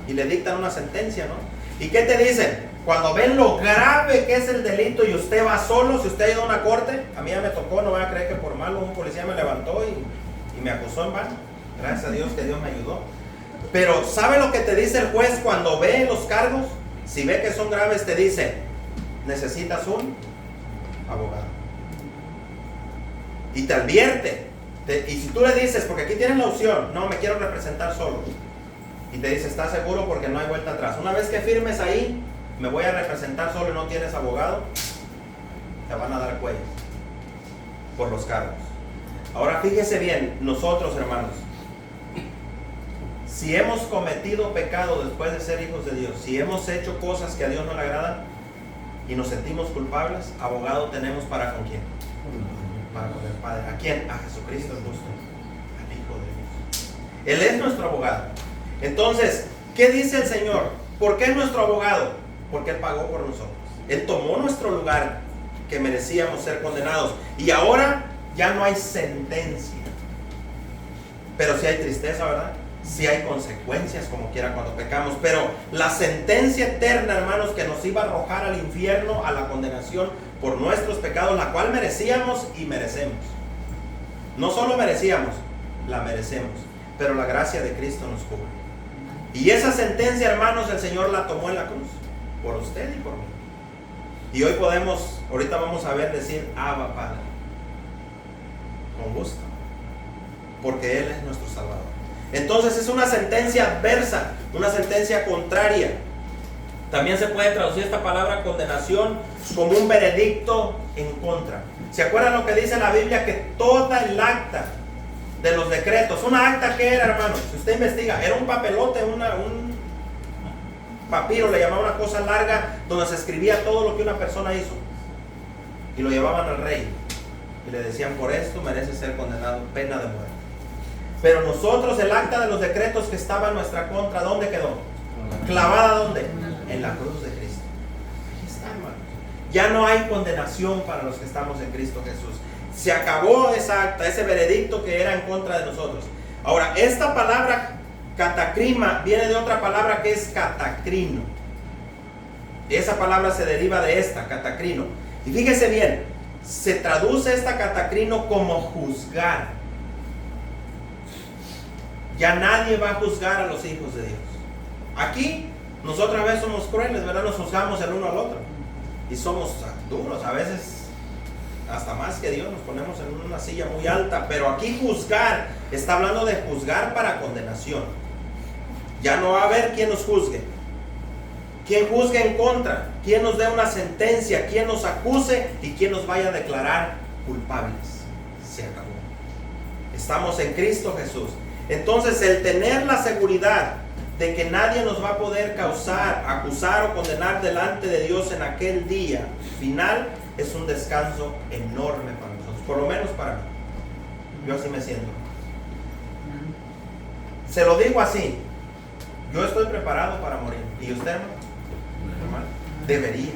y le dictan una sentencia, ¿no? ¿Y qué te dicen? Cuando ven lo grave que es el delito y usted va solo, si usted ha ido a una corte, a mí ya me tocó, no voy a creer que por malo un policía me levantó y me acusó en vano. Gracias a Dios que Dios me ayudó. Pero ¿sabe lo que te dice el juez cuando ve los cargos? Si ve que son graves, te dice, necesitas un abogado. Y te advierte. Y si tú le dices, porque aquí tienes la opción, no, me quiero representar solo. Y te dice, ¿estás seguro? Porque no hay vuelta atrás. Una vez que firmes ahí, me voy a representar solo y no tienes abogado, te van a dar cuello por los cargos. Ahora fíjese bien, nosotros, hermanos, si hemos cometido pecado después de ser hijos de Dios, si hemos hecho cosas que a Dios no le agradan y nos sentimos culpables, abogado tenemos para con quién. Para con el Padre. ¿A quién? A Jesucristo el justo, al Hijo de Dios. Él es nuestro abogado. Entonces, ¿qué dice el Señor? ¿Por qué es nuestro abogado? Porque Él pagó por nosotros. Él tomó nuestro lugar que merecíamos ser condenados. Y ahora ya no hay sentencia. Pero sí hay tristeza, ¿verdad? Sí hay consecuencias como quiera cuando pecamos. Pero la sentencia eterna, hermanos, que nos iba a arrojar al infierno, a la condenación por nuestros pecados, la cual merecíamos y merecemos. No solo merecíamos, la merecemos. Pero la gracia de Cristo nos cubre. Y esa sentencia, hermanos, el Señor la tomó en la cruz. Por usted y por mí. Y hoy podemos, ahorita vamos a ver decir, Abba Padre. Con gusto. Porque Él es nuestro Salvador. Entonces es una sentencia adversa, una sentencia contraria. También se puede traducir esta palabra condenación como un veredicto en contra. ¿Se acuerdan lo que dice la Biblia? Que toda el acta de los decretos, una acta que era, hermanos, si usted investiga, era un papelote, un papiro, le llamaba, una cosa larga donde se escribía todo lo que una persona hizo. y lo llevaban al rey y le decían: por esto merece ser condenado, pena de muerte. Pero nosotros, el acta de los decretos que estaba en nuestra contra, ¿dónde quedó? ¿Clavada dónde? En la cruz de Cristo. Ahí está, hermano. Ya no hay condenación para los que estamos en Cristo Jesús. Se acabó esa acta, ese veredicto que era en contra de nosotros. Ahora, esta palabra catacrima viene de otra palabra que es catacrino. Esa palabra se deriva de esta, catacrino. Y fíjese bien, se traduce esta catacrino como juzgar. Ya nadie va a juzgar a los hijos de Dios. Aquí, nosotros a veces somos crueles, ¿verdad? Nos juzgamos el uno al otro. Y somos duros, a veces hasta más que Dios, nos ponemos en una silla muy alta. Pero aquí juzgar, está hablando de juzgar para condenación. Ya no va a haber quien nos juzgue, quien juzgue en contra, quien nos dé una sentencia, quien nos acuse y quien nos vaya a declarar culpables. Se acabó. Estamos en Cristo Jesús. Entonces, el tener la seguridad de que nadie nos va a poder causar, acusar o condenar delante de Dios en aquel día final, es un descanso enorme para nosotros, por lo menos para mí. Yo así me siento. Se lo digo así: yo estoy preparado para morir. ¿Y usted, hermano? Debería.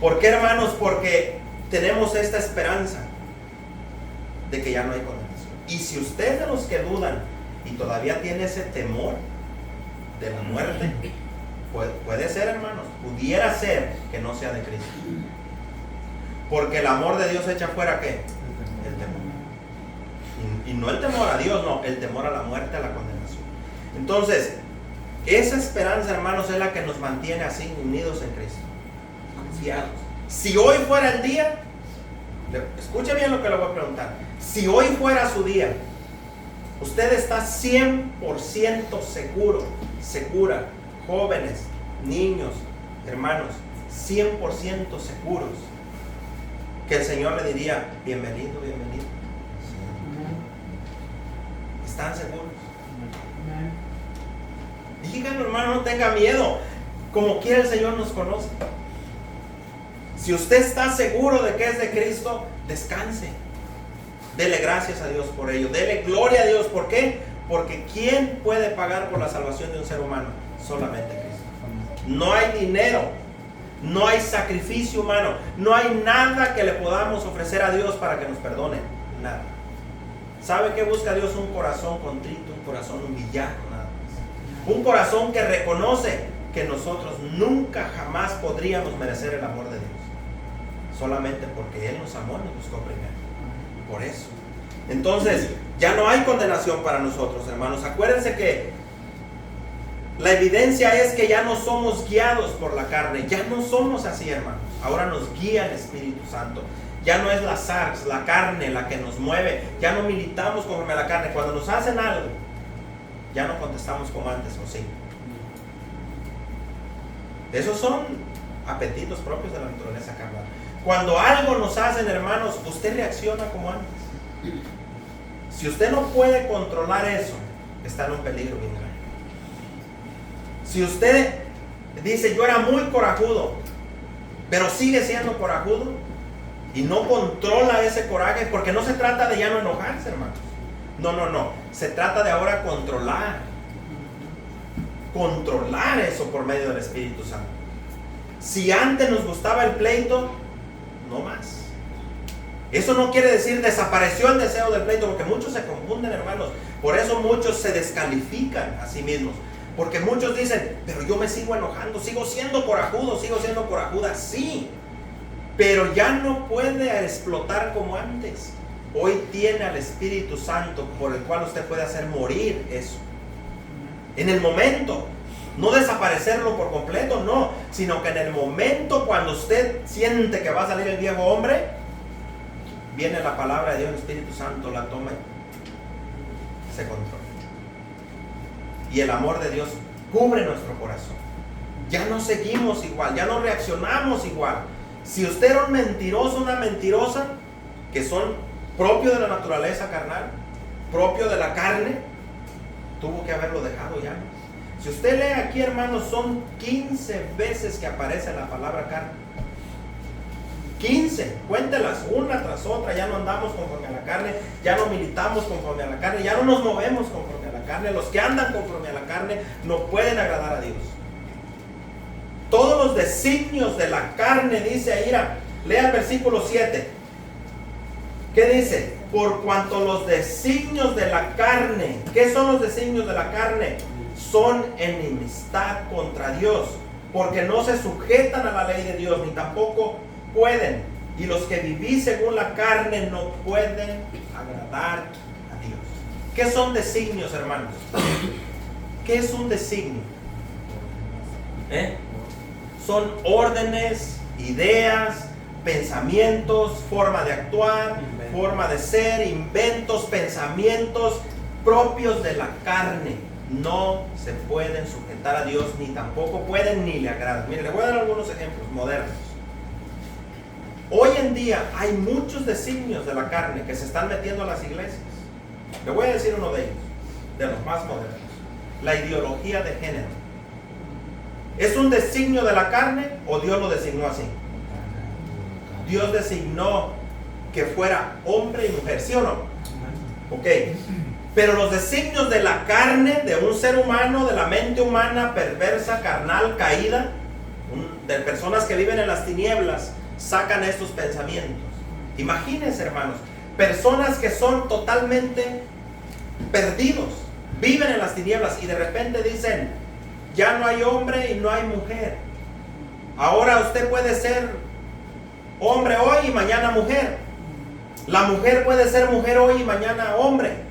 ¿Por qué, hermanos? Porque tenemos esta esperanza de que ya no hay condenación. Y si usted de los que dudan y todavía tiene ese temor de la muerte, puede ser, hermanos, pudiera ser que no sea de Cristo. Porque el amor de Dios echa fuera ¿qué? El temor. Y no el temor a Dios, no, el temor a la muerte, a la condenación. Entonces, esa esperanza, hermanos, es la que nos mantiene así unidos en Cristo, confiados. Si hoy fuera el día, escuche bien lo que le voy a preguntar. Si hoy fuera su día, usted está 100% seguro, segura, jóvenes, niños, hermanos, 100% seguros que el Señor le diría: bienvenido, bienvenido. ¿Están seguros? Díganlo, hermano, no tenga miedo. Como quiera el Señor nos conoce. Si usted está seguro de que es de Cristo, descanse. Dele gracias a Dios por ello. Dele gloria a Dios. ¿Por qué? Porque ¿quién puede pagar por la salvación de un ser humano? Solamente Cristo. No hay dinero, no hay sacrificio humano, no hay nada que le podamos ofrecer a Dios para que nos perdone. Nada. ¿Sabe qué busca Dios? Un corazón contrito, un corazón humillado, nada más. Un corazón que reconoce que nosotros nunca jamás podríamos merecer el amor de Dios. Solamente porque Él nos amó y nos buscó primero. Por eso. Entonces, ya no hay condenación para nosotros, hermanos. Acuérdense que la evidencia es que ya no somos guiados por la carne. Ya no somos así, hermanos. Ahora nos guía el Espíritu Santo. Ya no es la sarx, la carne, la que nos mueve. Ya no militamos conforme a la carne. Cuando nos hacen algo, ya no contestamos como antes, ¿o sí? Esos son apetitos propios de la naturaleza carnal. Cuando algo nos hacen, hermanos, usted reacciona como antes. Si usted no puede controlar eso, está en un peligro bien grande. Si usted dice: yo era muy corajudo, pero sigue siendo corajudo, y no controla ese coraje, porque no se trata de ya no enojarse, hermanos. No. Se trata de ahora controlar eso por medio del Espíritu Santo. Si antes nos gustaba el pleito, no más. Eso no quiere decir desapareció el deseo del pleito, porque muchos se confunden, hermanos. Por eso muchos se descalifican a sí mismos, porque muchos dicen: pero yo me sigo enojando, sigo siendo corajudo, sigo siendo corajuda. Sí, pero ya no puede explotar como antes. Hoy tiene al Espíritu Santo, por el cual usted puede hacer morir eso en el momento. No desaparecerlo por completo, no, sino que en el momento cuando usted siente que va a salir el viejo hombre, viene la palabra de Dios, el Espíritu Santo la toma y se controla. Y el amor de Dios cubre nuestro corazón. Ya no seguimos igual, ya no reaccionamos igual. Si usted era un mentiroso, una mentirosa, que son propios de la naturaleza carnal, propio de la carne, tuvo que haberlo dejado ya. Si usted lee aquí, hermanos, son 15 veces que aparece la palabra carne. 15, cuéntelas una tras otra. Ya no andamos conforme a la carne, ya no militamos conforme a la carne, ya no nos movemos conforme a la carne. Los que andan conforme a la carne no pueden agradar a Dios. Todos los designios de la carne, dice ahí, lea el versículo 7. ¿Qué dice? Por cuanto los designios de la carne, ¿qué son los designios de la carne? Son enemistad contra Dios, porque no se sujetan a la ley de Dios, ni tampoco pueden. Y los que vivís según la carne no pueden agradar a Dios. ¿Qué son designios, hermanos? ¿Qué es un designio? Son órdenes, ideas, pensamientos, forma de actuar, forma de ser, inventos, pensamientos propios de la carne. No se pueden sujetar a Dios, ni tampoco pueden ni le agradan. Mire, le voy a dar algunos ejemplos modernos. Hoy en día hay muchos designios de la carne que se están metiendo a las iglesias. Le voy a decir uno de ellos, de los más modernos. La ideología de género. ¿Es un designio de la carne o Dios lo designó así? Dios designó que fuera hombre y mujer, ¿sí o no? Ok. Pero los designios de la carne, de un ser humano, de la mente humana, perversa, carnal, caída, de personas que viven en las tinieblas, sacan estos pensamientos. Imagínense, hermanos, personas que son totalmente perdidos, viven en las tinieblas y de repente dicen, ya no hay hombre y no hay mujer. Ahora usted puede ser hombre hoy y mañana mujer. La mujer puede ser mujer hoy y mañana hombre.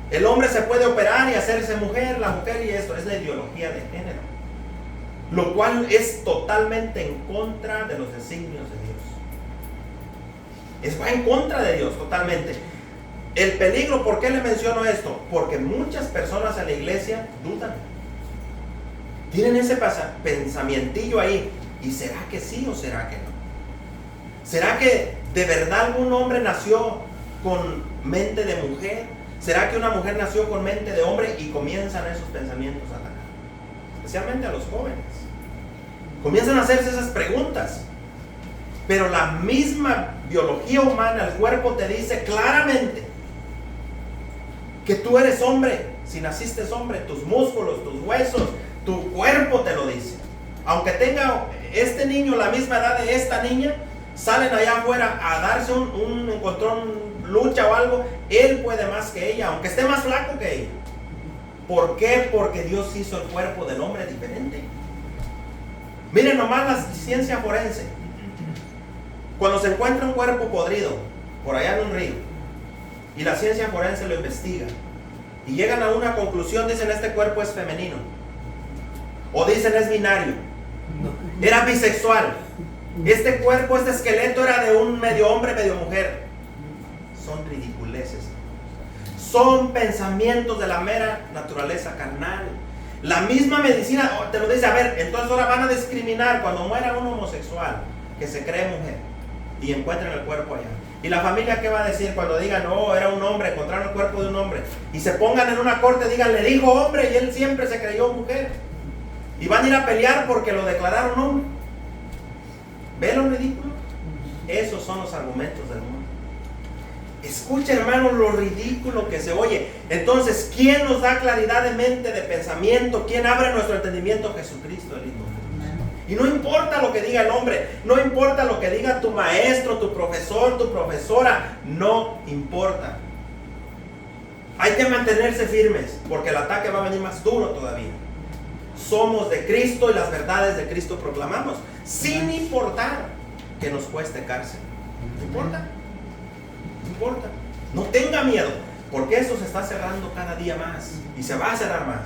El hombre se puede operar y hacerse mujer, la mujer, y esto es la ideología de género. Lo cual es totalmente en contra de los designios de Dios. Va en contra de Dios totalmente. El peligro, ¿por qué le menciono esto? Porque muchas personas en la iglesia dudan. Tienen ese pensamientillo ahí. ¿Y será que sí o será que no? ¿Será que de verdad algún hombre nació con mente de mujer? ¿Será que una mujer nació con mente de hombre? Y comienzan esos pensamientos a atacar, especialmente a los jóvenes. Comienzan a hacerse esas preguntas. Pero la misma biología humana, el cuerpo te dice claramente que tú eres hombre. Si naciste hombre, tus músculos, tus huesos, tu cuerpo te lo dice. Aunque tenga este niño la misma edad de esta niña, salen allá afuera a darse un encontrón, lucha o algo, él puede más que ella, aunque esté más flaco que ella. ¿Por qué? Porque Dios hizo el cuerpo del hombre diferente. Miren nomás la ciencia forense. Cuando se encuentra un cuerpo podrido por allá en un río y la ciencia forense lo investiga y llegan a una conclusión, dicen este cuerpo es femenino, o dicen es binario, era bisexual, este cuerpo, este esqueleto era de un medio hombre, medio mujer. Son ridiculeces. Son pensamientos de la mera naturaleza carnal. La misma medicina te lo dice. A ver, entonces ahora van a discriminar cuando muera un homosexual que se cree mujer y encuentren el cuerpo allá. ¿Y la familia qué va a decir cuando digan, no, era un hombre, encontraron el cuerpo de un hombre? Y se pongan en una corte, digan, le dijo hombre y él siempre se creyó mujer. Y van a ir a pelear porque lo declararon hombre. ¿Ve lo ridículo? Esos son los argumentos del mundo. Escucha, hermano, lo ridículo que se oye. Entonces, ¿quién nos da claridad de mente, de pensamiento? ¿Quién abre nuestro entendimiento? Jesucristo, el Hijo de Dios. Y no importa lo que diga el hombre, no importa lo que diga tu maestro, tu profesor, tu profesora, no importa. Hay que mantenerse firmes, porque el ataque va a venir más duro todavía. Somos de Cristo y las verdades de Cristo proclamamos, sin importar que nos cueste cárcel. No importa. No importa, no tenga miedo, porque eso se está cerrando cada día más y se va a cerrar más.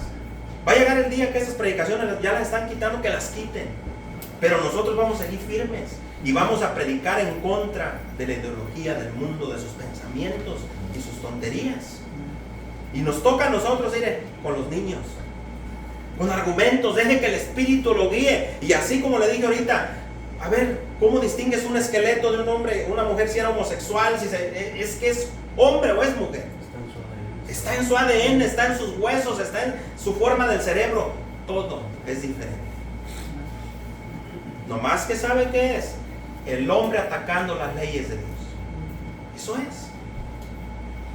Va a llegar el día que esas predicaciones ya las están quitando, que las quiten, pero nosotros vamos a seguir firmes y vamos a predicar en contra de la ideología del mundo, de sus pensamientos y sus tonterías. Y nos toca a nosotros ir con los niños, con argumentos. Deje que el Espíritu lo guíe. Y así como le dije ahorita, a ver, ¿cómo distingues un esqueleto de un hombre, una mujer, si era homosexual? Es que es hombre o es mujer. Está en su ADN, está en sus huesos, está en su forma del cerebro. Todo es diferente. Nomás que sabe qué es el hombre atacando las leyes de Dios. Eso es.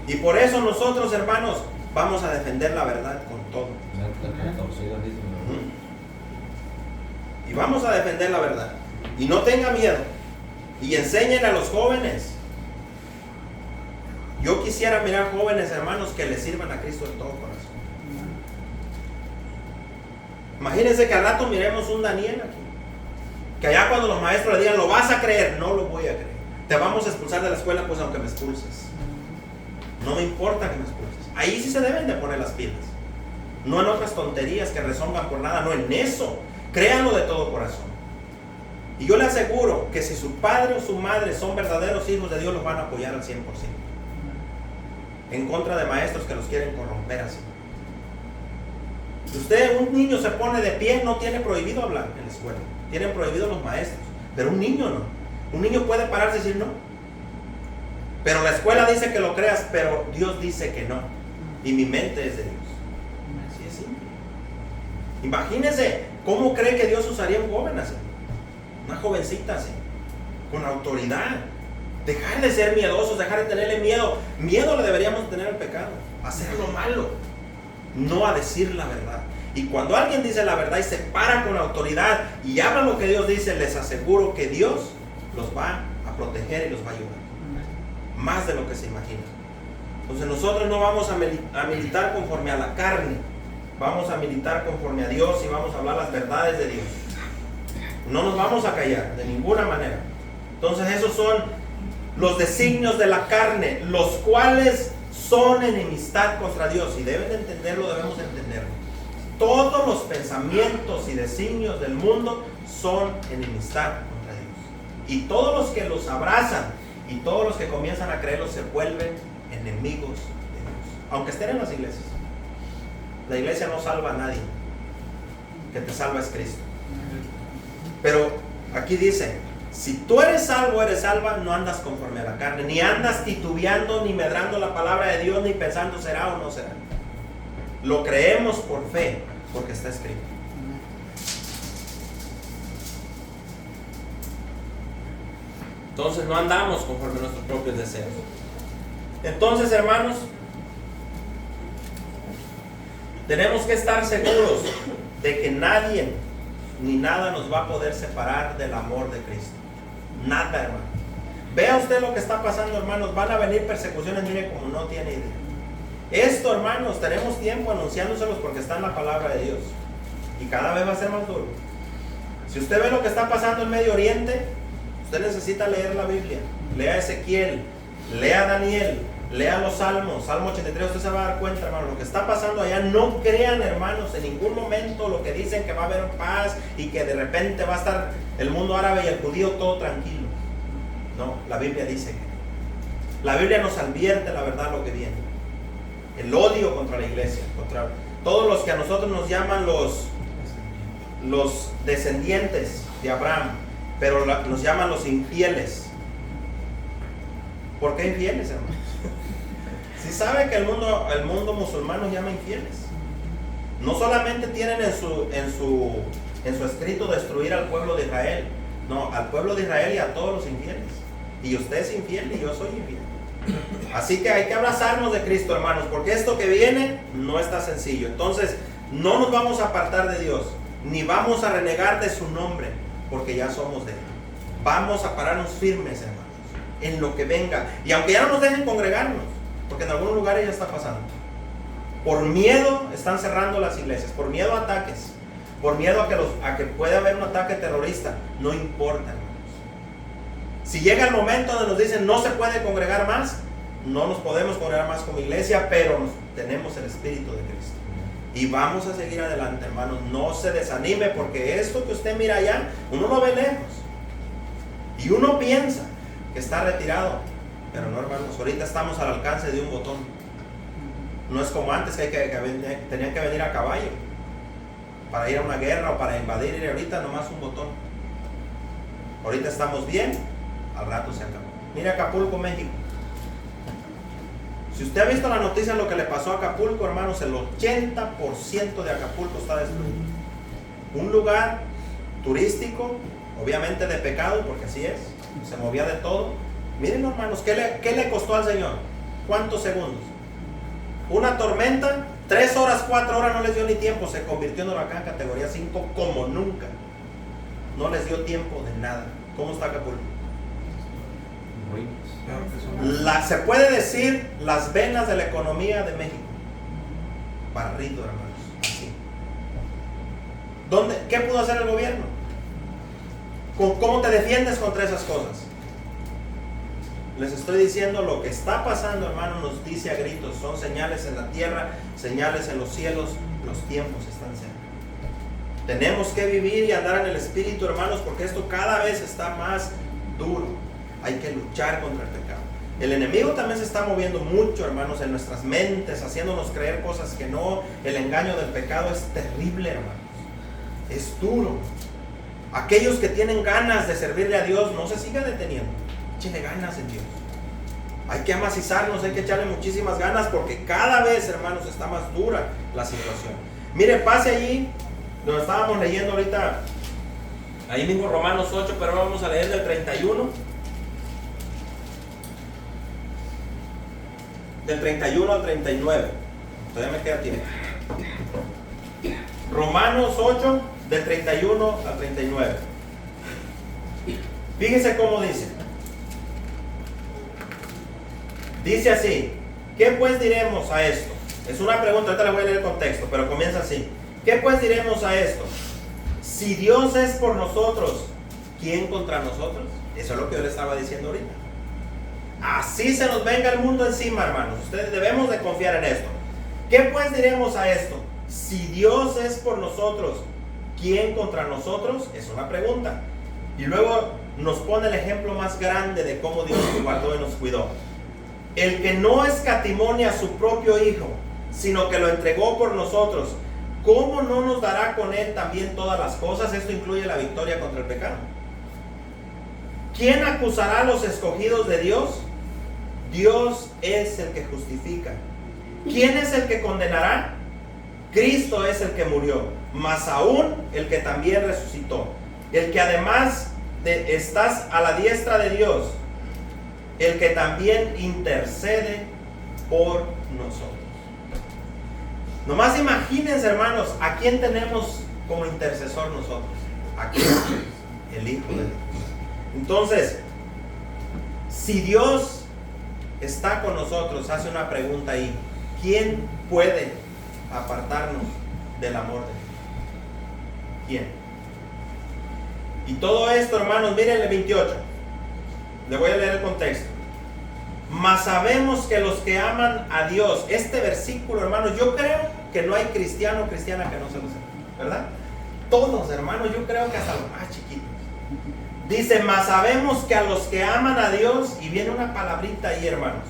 Y por eso nosotros, hermanos, vamos a defender la verdad con todo. Y vamos a defender la verdad. Y no tenga miedo. Y enséñenle a los jóvenes. Yo quisiera mirar jóvenes, hermanos, que le sirvan a Cristo de todo corazón. Imagínense que al rato miremos un Daniel aquí. Que allá cuando los maestros le digan, ¿lo vas a creer? No lo voy a creer. Te vamos a expulsar de la escuela, pues aunque me expulses. No me importa que me expulses. Ahí sí se deben de poner las pilas. No en otras tonterías que rezongan por nada, no en eso. Créanlo de todo corazón. Y yo le aseguro que si su padre o su madre son verdaderos hijos de Dios, los van a apoyar al 100%. En contra de maestros que los quieren corromper así. Si usted, un niño se pone de pie, no tiene prohibido hablar en la escuela. Tienen prohibido los maestros. Pero un niño no. Un niño puede pararse y decir no. Pero la escuela dice que lo creas, pero Dios dice que no. Y mi mente es de Dios. Así es simple. Imagínense cómo cree que Dios usaría un joven así. Una jovencita así. Con autoridad. Dejar de ser miedosos, dejar de tenerle miedo. Miedo le deberíamos tener al pecado. A hacer lo malo. No a decir la verdad. Y cuando alguien dice la verdad y se para con autoridad y habla lo que Dios dice, les aseguro que Dios los va a proteger y los va a ayudar. Más de lo que se imagina. Entonces nosotros no vamos a militar conforme a la carne. Vamos a militar conforme a Dios y vamos a hablar las verdades de Dios. No nos vamos a callar de ninguna manera. Entonces esos son los designios de la carne, los cuales son enemistad contra Dios. Y deben de entenderlo, debemos entenderlo. Todos los pensamientos y designios del mundo son enemistad contra Dios. Y todos los que los abrazan y todos los que comienzan a creerlos se vuelven enemigos de Dios. Aunque estén en las iglesias. La iglesia no salva a nadie. Que te salva es Cristo. Pero aquí dice, si tú eres salvo, eres salva, no andas conforme a la carne, ni andas titubeando, ni medrando la palabra de Dios, ni pensando será o no será. Lo creemos por fe, porque está escrito. Entonces no andamos conforme a nuestros propios deseos. Entonces, hermanos, tenemos que estar seguros de que nadie ni nada nos va a poder separar del amor de Cristo. Nada, hermano. Vea usted lo que está pasando, hermanos. Van a venir persecuciones, mire, como no tiene idea. Esto, hermanos, tenemos tiempo anunciándoselos porque está en la palabra de Dios. Y cada vez va a ser más duro. Si usted ve lo que está pasando en Medio Oriente, usted necesita leer la Biblia. Lea Ezequiel, lea Daniel, lea los Salmos, Salmo 83, usted se va a dar cuenta, hermano, lo que está pasando allá. No crean, hermanos, en ningún momento lo que dicen que va a haber paz y que de repente va a estar el mundo árabe y el judío todo tranquilo. No, la Biblia dice que la Biblia nos advierte la verdad lo que viene. El odio contra la iglesia, contra todos los que a nosotros nos llaman los descendientes de Abraham, pero nos llaman los infieles. ¿Por qué infieles, hermanos? Si sabe que el mundo musulmán nos llama infieles. No solamente tienen en su escrito destruir al pueblo de Israel, no, al pueblo de Israel y a todos los infieles. Y usted es infiel y yo soy infiel. Así que hay que abrazarnos de Cristo, hermanos, porque esto que viene no está sencillo. Entonces no nos vamos a apartar de Dios, ni vamos a renegar de su nombre, porque ya somos de Él. Vamos a pararnos firmes, hermanos, en lo que venga. Y aunque ya no nos dejen congregarnos, porque en algunos lugares ya está pasando. Por miedo están cerrando las iglesias, por miedo a ataques, por miedo a que pueda haber un ataque terrorista. No importa, hermanos. Si llega el momento donde nos dicen no se puede congregar más, no nos podemos congregar más como iglesia, pero tenemos el Espíritu de Cristo. Y vamos a seguir adelante, hermanos. No se desanime, porque esto que usted mira allá, uno lo ve lejos. Y uno piensa que está retirado. Pero no, hermanos, ahorita estamos al alcance de un botón. No es como antes que tenían que venir a caballo para ir a una guerra o para invadir, y ahorita nomás un botón. Ahorita estamos bien, al rato se acabó. Mire Acapulco, México. Si usted ha visto la noticia de lo que le pasó a Acapulco, hermanos, el 80% de Acapulco está destruido. Un lugar turístico, obviamente de pecado, porque así es. se movía de todo. Miren, hermanos, ¿qué le costó al Señor? ¿Cuántos segundos? Una tormenta, 3 horas, 4 horas, no les dio ni tiempo. Se convirtió en huracán categoría 5 como nunca. No les dio tiempo de nada. ¿Cómo está Acapulco? Se puede decir las venas de la economía de México. Barrido, hermanos. Así. ¿Qué pudo hacer el gobierno? ¿Cómo te defiendes contra esas cosas? Les estoy diciendo lo que está pasando, hermano, nos dice a gritos. Son señales en la tierra, señales en los cielos. Los tiempos están cerca. Tenemos que vivir y andar en el Espíritu, hermanos, porque esto cada vez está más duro. Hay que luchar contra el pecado. El enemigo también se está moviendo mucho, hermanos, en nuestras mentes, haciéndonos creer cosas que no. El engaño del pecado es terrible, hermanos. Es duro. Aquellos que tienen ganas de servirle a Dios, no se sigan deteniendo. Échenle ganas en Dios. Hay que amacizarnos, hay que echarle muchísimas ganas, porque cada vez, hermanos, está más dura la situación. Miren, pase allí donde estábamos leyendo ahorita, ahí mismo Romanos 8, pero ahora vamos a leer del 31. Del 31 al 39. Todavía me queda tiempo. Romanos 8, del 31 al 39. Fíjense cómo dice. Dice así: ¿qué pues diremos a esto? Es una pregunta, ahorita le voy a leer el contexto, pero comienza así. ¿Qué pues diremos a esto? Si Dios es por nosotros, ¿quién contra nosotros? Eso es lo que yo le estaba diciendo ahorita. Así se nos venga el mundo encima, hermanos. Ustedes debemos de confiar en esto. ¿Qué pues diremos a esto? Si Dios es por nosotros, ¿quién contra nosotros? Es una pregunta. Y luego nos pone el ejemplo más grande de cómo Dios nos guardó y nos cuidó. El que no escatimó a su propio Hijo, sino que lo entregó por nosotros, ¿cómo no nos dará con Él también todas las cosas? Esto incluye la victoria contra el pecado. ¿Quién acusará a los escogidos de Dios? Dios es el que justifica. ¿Quién es el que condenará? Cristo es el que murió, más aún el que también resucitó, el que además estás a la diestra de Dios, el que también intercede por nosotros. Nomás imagínense, hermanos, ¿a quién tenemos como intercesor nosotros? ¿A quién? El Hijo de Dios. Entonces, si Dios está con nosotros, hace una pregunta ahí: ¿quién puede apartarnos del amor de Dios? ¿Quién? Y todo esto, hermanos, miren el 28. Le voy a leer el contexto. Mas sabemos que los que aman a Dios, este versículo, hermanos, yo creo que no hay cristiano o cristiana que no se lo sepa, ¿verdad? Todos, hermanos, yo creo que hasta los más chiquitos. Dice: mas sabemos que a los que aman a Dios, y viene una palabrita ahí, hermanos.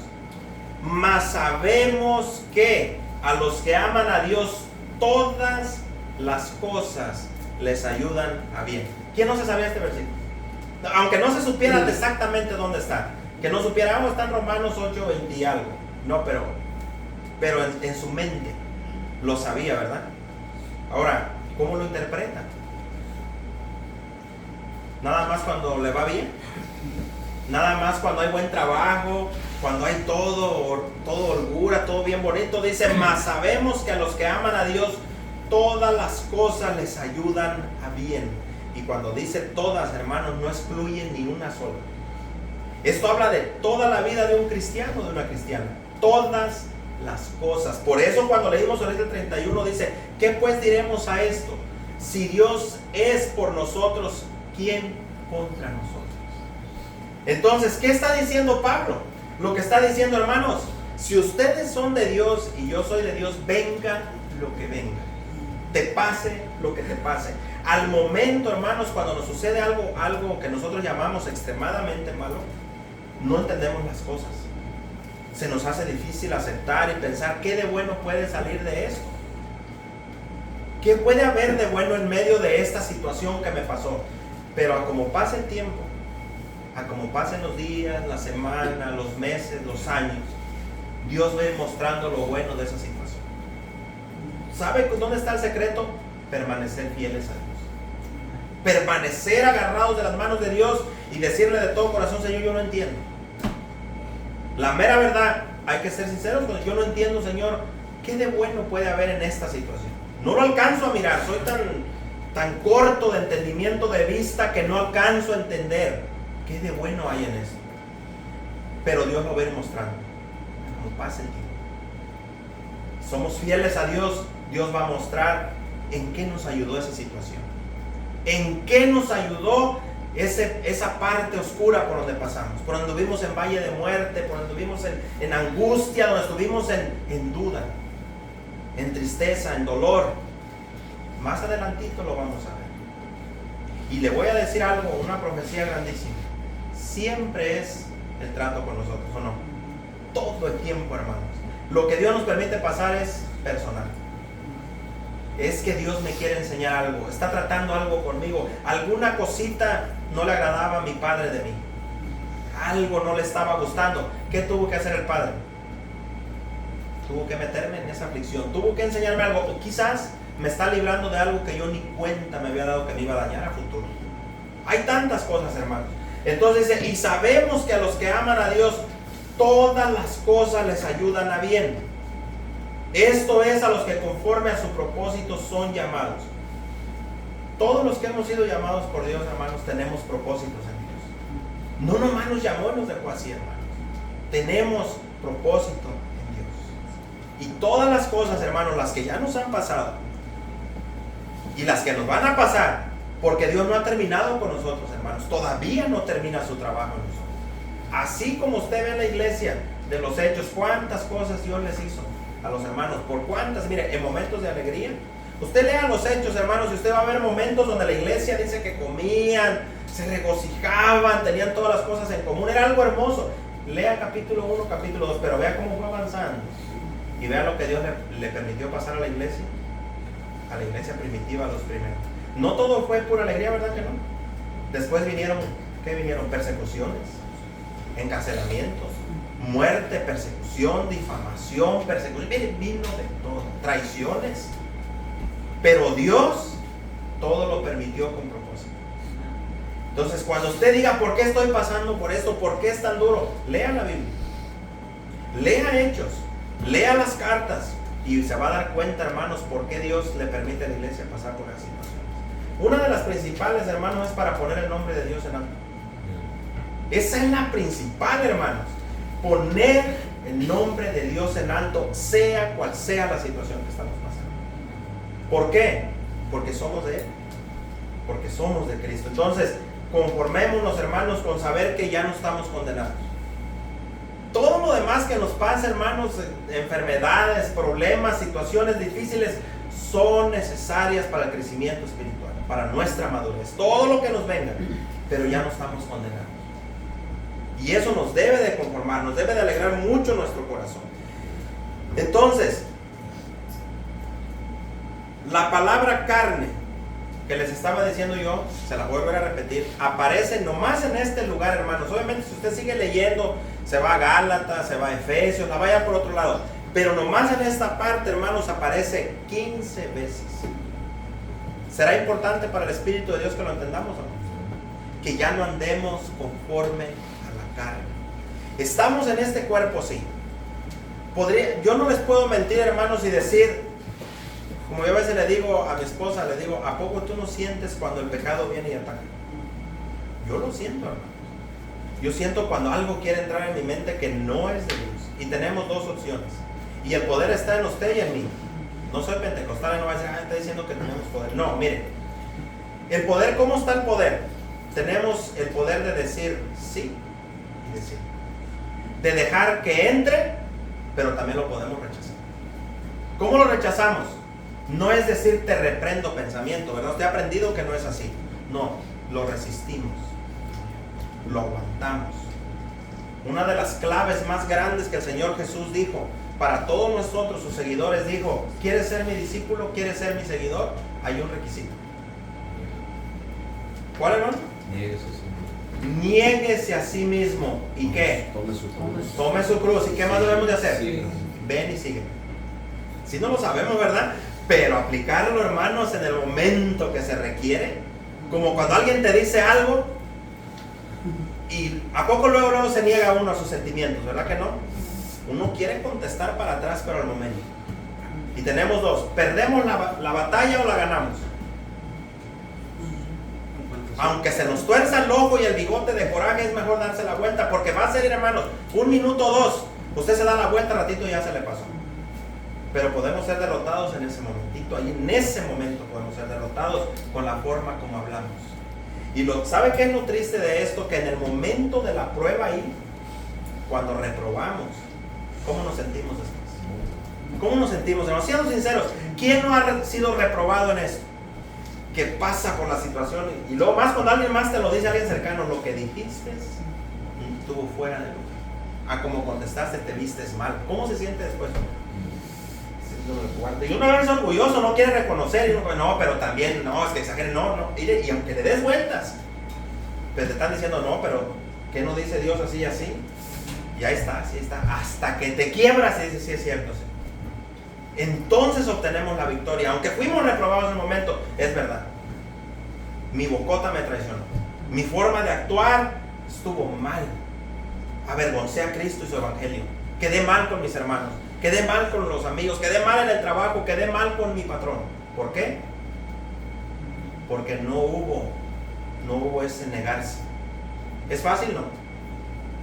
Mas sabemos que a los que aman a Dios, todas las cosas les ayudan a bien. ¿Quién no se sabía este versículo? Aunque no se supiera exactamente dónde está, que no supiera, está en Romanos 8, 20 y algo. No, pero en su mente lo sabía, ¿verdad? Ahora, ¿cómo lo interpreta? Nada más cuando le va bien, nada más cuando hay buen trabajo, cuando hay todo holgura, todo bien bonito. Dice: mas sabemos que a los que aman a Dios, todas las cosas les ayudan a bien. Y cuando dice todas, hermanos, no excluyen ni una sola. Esto habla de toda la vida de un cristiano, de una cristiana. Todas las cosas. Por eso cuando leímos ahorita el 31 dice: ¿qué pues diremos a esto? Si Dios es por nosotros, ¿quién contra nosotros? Entonces, ¿qué está diciendo Pablo? Lo que está diciendo, hermanos: si ustedes son de Dios y yo soy de Dios, venga lo que venga, te pase lo que te pase. Al momento, hermanos, cuando nos sucede algo que nosotros llamamos extremadamente malo, no entendemos las cosas. Se nos hace difícil aceptar y pensar qué de bueno puede salir de esto. ¿Qué puede haber de bueno en medio de esta situación que me pasó? Pero a como pase el tiempo, a como pasen los días, la semana, los meses, los años, Dios va a ir mostrando lo bueno de esa situación. ¿Sabe dónde está el secreto? Permanecer fieles a Dios. Permanecer agarrados de las manos de Dios y decirle de todo corazón, Señor, yo no entiendo. La mera verdad, hay que ser sinceros, cuando yo no entiendo, Señor, ¿qué de bueno puede haber en esta situación? No lo alcanzo a mirar, soy tan corto de entendimiento de vista que no alcanzo a entender qué de bueno hay en esto. Pero Dios lo va a ir mostrando como pase el tiempo. Somos fieles a Dios, Dios va a mostrar en qué nos ayudó esa situación, en qué nos ayudó esa parte oscura por donde pasamos, por donde estuvimos en valle de muerte, por donde estuvimos en angustia, donde estuvimos en duda, en tristeza, en dolor. Más adelantito lo vamos a ver. Y le voy a decir algo, una profecía grandísima. Siempre es el trato con nosotros, ¿o no? Todo el tiempo, hermanos. Lo que Dios nos permite pasar es personal. Es que Dios me quiere enseñar algo, está tratando algo conmigo. Alguna cosita no le agradaba a mi padre de mí. Algo no le estaba gustando. ¿Qué tuvo que hacer el padre? Tuvo que meterme en esa aflicción. Tuvo que enseñarme algo. O quizás me está librando de algo que yo ni cuenta me había dado que me iba a dañar a futuro. Hay tantas cosas, hermanos. Entonces dice, y sabemos que a los que aman a Dios, todas las cosas les ayudan a bien. Esto es a los que conforme a su propósito son llamados. Todos los que hemos sido llamados por Dios, hermanos, tenemos propósitos en Dios. No nomás nos llamó y nos dejó así, hermanos. Tenemos propósito en Dios. Y todas las cosas, hermanos, las que ya nos han pasado y las que nos van a pasar, porque Dios no ha terminado con nosotros, hermanos. Todavía no termina su trabajo en nosotros. Así como usted ve en la iglesia de los Hechos, cuántas cosas Dios les hizo a los hermanos, por cuántas, mire, en momentos de alegría. Usted lea los Hechos, hermanos, y usted va a ver momentos donde la iglesia dice que comían, se regocijaban, tenían todas las cosas en común, era algo hermoso. Lea capítulo 1, capítulo 2, pero vea cómo fue avanzando. Y vea lo que Dios le permitió pasar a la iglesia primitiva, a los primeros. No todo fue pura alegría, ¿verdad que no? Después vinieron, ¿qué vinieron? Persecuciones, encarcelamientos, muerte, persecución, difamación, persecución. Miren, vino de todo, traiciones. Pero Dios todo lo permitió con propósito. Entonces, cuando usted diga, ¿por qué estoy pasando por esto? ¿Por qué es tan duro? Lea la Biblia, lea Hechos, lea las cartas y se va a dar cuenta, hermanos, por qué Dios le permite a la iglesia pasar por las situaciones. Una de las principales, hermanos, es para poner el nombre de Dios en alto. Esa es la principal, hermanos. Poner el nombre de Dios en alto, sea cual sea la situación que estamos pasando. ¿Por qué? Porque somos de Él. Porque somos de Cristo. Entonces, conformémonos, hermanos, con saber que ya no estamos condenados. Todo lo demás que nos pasa, hermanos, enfermedades, problemas, situaciones difíciles, son necesarias para el crecimiento espiritual, para nuestra madurez. Todo lo que nos venga, pero ya no estamos condenados. Y eso nos debe de conformar, nos debe de alegrar mucho nuestro corazón. Entonces, la palabra carne, que les estaba diciendo yo, se la voy a volver a repetir, aparece nomás en este lugar, hermanos. Obviamente, si usted sigue leyendo, se va a Gálatas, se va a Efesios, la vaya por otro lado. Pero nomás en esta parte, hermanos, aparece 15 veces. ¿Será importante para el Espíritu de Dios que lo entendamos, hermanos? Que ya no andemos conforme a la carne. Estamos en este cuerpo, sí. Yo no les puedo mentir, hermanos, y decir, como yo a veces le digo a mi esposa, le digo, ¿a poco tú no sientes cuando el pecado viene y ataca? Yo lo siento, hermano. Yo siento cuando algo quiere entrar en mi mente que no es de Dios. Y tenemos dos opciones. Y el poder está en usted y en mí. No soy pentecostal y no va a decir, está diciendo que tenemos poder. No, mire. El poder, ¿cómo está el poder? Tenemos el poder de decir sí y decir. De dejar que entre, pero también lo podemos rechazar. ¿Cómo lo rechazamos? No es decir te reprendo pensamiento, ¿verdad? Usted ha aprendido que no es así. No, lo resistimos. Lo aguantamos. Una de las claves más grandes que el Señor Jesús dijo para todos nosotros, sus seguidores, dijo, ¿quieres ser mi discípulo? ¿Quieres ser mi seguidor? Hay un requisito. ¿Cuál, hermano? Niéguese a sí mismo. ¿Y qué? Tome su cruz. Tome su cruz. ¿Y qué más debemos de hacer? Sí. Ven y sígueme. Si no lo sabemos, ¿verdad? Pero aplicarlo, hermanos, en el momento que se requiere. Como cuando alguien te dice algo Y a poco luego se niega uno a sus sentimientos, ¿verdad que no? Uno quiere contestar para atrás, pero al momento. Y tenemos dos: ¿perdemos la batalla o la ganamos? Aunque se nos tuerza el ojo y el bigote de coraje, es mejor darse la vuelta, porque va a ser, hermanos, 1 minuto o 2. Usted se da la vuelta, ratito ya se le pasó. Pero podemos ser derrotados en ese momentito. Ahí en ese momento podemos ser derrotados con la forma como hablamos. Y ¿sabe qué es lo triste de esto? Que en el momento de la prueba ahí, cuando reprobamos, ¿cómo nos sentimos después? ¿Cómo nos sentimos, hermanos? Siendo sinceros, ¿quién no ha sido reprobado en esto? Que pasa por la situación y luego más cuando alguien más te lo dice, alguien cercano, lo que dijiste estuvo fuera de lugar. A como contestaste, te vistes mal. ¿Cómo se siente después? Y uno es orgulloso, no quiere reconocer, y uno, no, pero también, no, es que exageren, no, y aunque le des vueltas, pero te están diciendo, no, pero ¿qué no dice Dios así y así? Y ahí está, así está, hasta que te quiebras y dices, sí es cierto, sí. Entonces obtenemos la victoria, aunque fuimos reprobados en el momento, es verdad. Mi bocota me traicionó, mi forma de actuar estuvo mal, avergoncé a Cristo y su evangelio, quedé mal con mis hermanos, quedé mal con los amigos, quedé mal en el trabajo, quedé mal con mi patrón. ¿Por qué? Porque no hubo ese negarse. ¿Es fácil? No.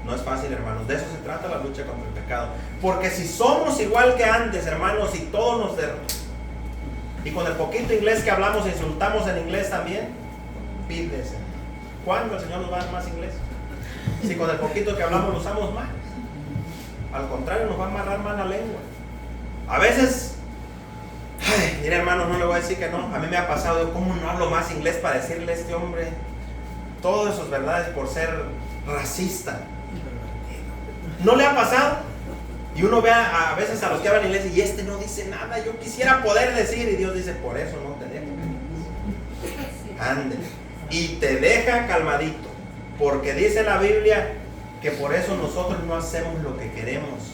No es fácil, hermanos. De eso se trata la lucha contra el pecado. Porque si somos igual que antes, hermanos, y todos nos y con el poquito inglés que hablamos insultamos en inglés también, pídese. ¿Cuándo el Señor nos va a dar más inglés? Si con el poquito que hablamos lo usamos mal. Al contrario, nos va a amarrar más la lengua. A veces, mira, hermanos, no le voy a decir que no. A mí me ha pasado, yo, ¿cómo no hablo más inglés para decirle a este hombre todas sus verdades por ser racista? ¿No le ha pasado? Y uno ve a veces a los que hablan inglés y este no dice nada, yo quisiera poder decir, y Dios dice, por eso no te dejo. Ande. Y te deja calmadito, porque dice la Biblia que por eso nosotros no hacemos lo que queremos.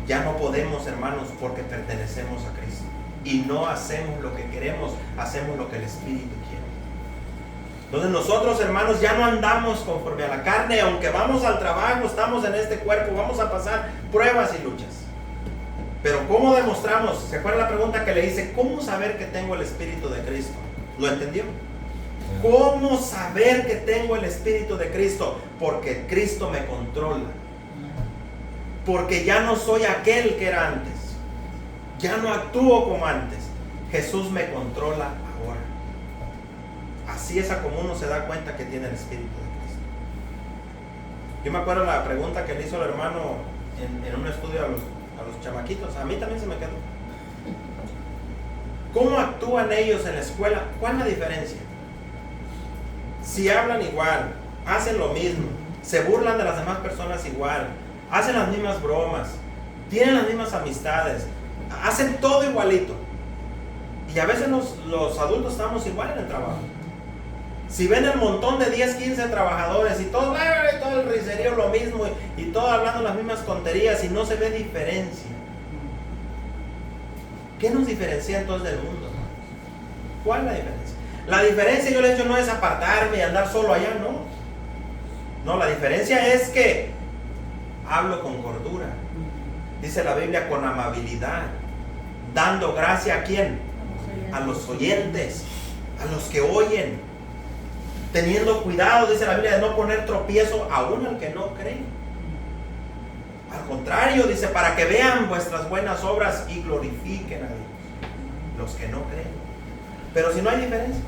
Ya no podemos, hermanos, porque pertenecemos a Cristo. Y no hacemos lo que queremos, hacemos lo que el Espíritu quiere. Entonces nosotros, hermanos, ya no andamos conforme a la carne. Aunque vamos al trabajo, estamos en este cuerpo, vamos a pasar pruebas y luchas. Pero ¿cómo demostramos? ¿Se acuerda la pregunta que le hice? ¿Cómo saber que tengo el Espíritu de Cristo? ¿Lo entendió? ¿Cómo saber que tengo el Espíritu de Cristo? Porque Cristo me controla. Porque ya no soy aquel que era antes. Ya no actúo como antes. Jesús me controla ahora. Así es a como uno se da cuenta que tiene el Espíritu de Cristo. Yo me acuerdo la pregunta que le hizo el hermano en un estudio a los chamaquitos. A mí también se me quedó. ¿Cómo actúan ellos en la escuela? ¿Cuál es la diferencia? Si hablan igual, hacen lo mismo, se burlan de las demás personas igual, hacen las mismas bromas, tienen las mismas amistades, hacen todo igualito. Y a veces los adultos estamos igual en el trabajo. Si ven el montón de 10, 15 trabajadores y todo el riserío lo mismo y todo hablando las mismas tonterías y no se ve diferencia. ¿Qué nos diferencia entonces del mundo? ¿Cuál es la diferencia? La diferencia, yo le he dicho, no es apartarme y andar solo allá, no. No, la diferencia es que hablo con cordura. Dice la Biblia, con amabilidad, dando gracia a ¿quién? A los oyentes, a los que oyen, teniendo cuidado, dice la Biblia, de no poner tropiezo aún al que no cree. Al contrario, dice, para que vean vuestras buenas obras y glorifiquen a Dios, los que no creen. Pero si no hay diferencia.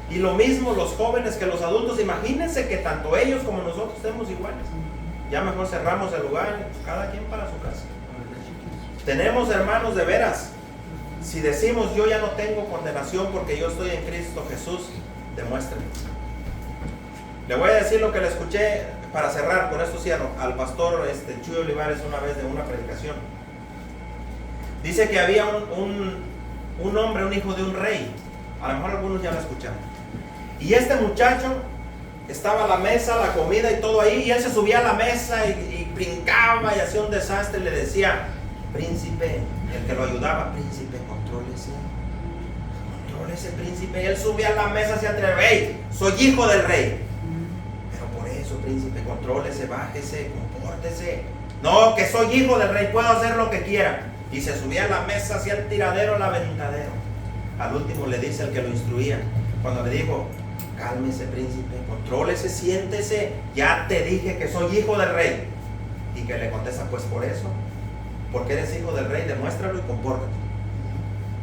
Y lo mismo los jóvenes que los adultos. Imagínense que tanto ellos como nosotros estemos iguales. Ya mejor cerramos el lugar, cada quien para su casa. Tenemos, hermanos, de veras, si decimos yo ya no tengo condenación porque yo estoy en Cristo Jesús, demuéstrenlo. Le voy a decir lo que le escuché para cerrar, con esto cierro, al pastor Chuy Olivares una vez de una predicación. Dice que había un hombre, un hijo de un rey. A lo mejor algunos ya lo escucharon. Y este muchacho estaba a la mesa, la comida y todo ahí, y él se subía a la mesa y brincaba y hacía un desastre. Y le decía, príncipe, el que lo ayudaba, príncipe, contrólese, príncipe. Y él subía a la mesa, se atrevía, hey, soy hijo del rey. Pero por príncipe, contrólese, bájese, compórtese. No, que soy hijo del rey, puedo hacer lo que quiera. Y se subía a la mesa, hacía el tiradero, el aventadero. Al último le dice el que lo instruía, cuando le dijo, cálmese príncipe, contrólese, siéntese, ya te dije que soy hijo del rey. Y que le contesta, pues por eso, porque eres hijo del rey, demuéstralo y compórtate.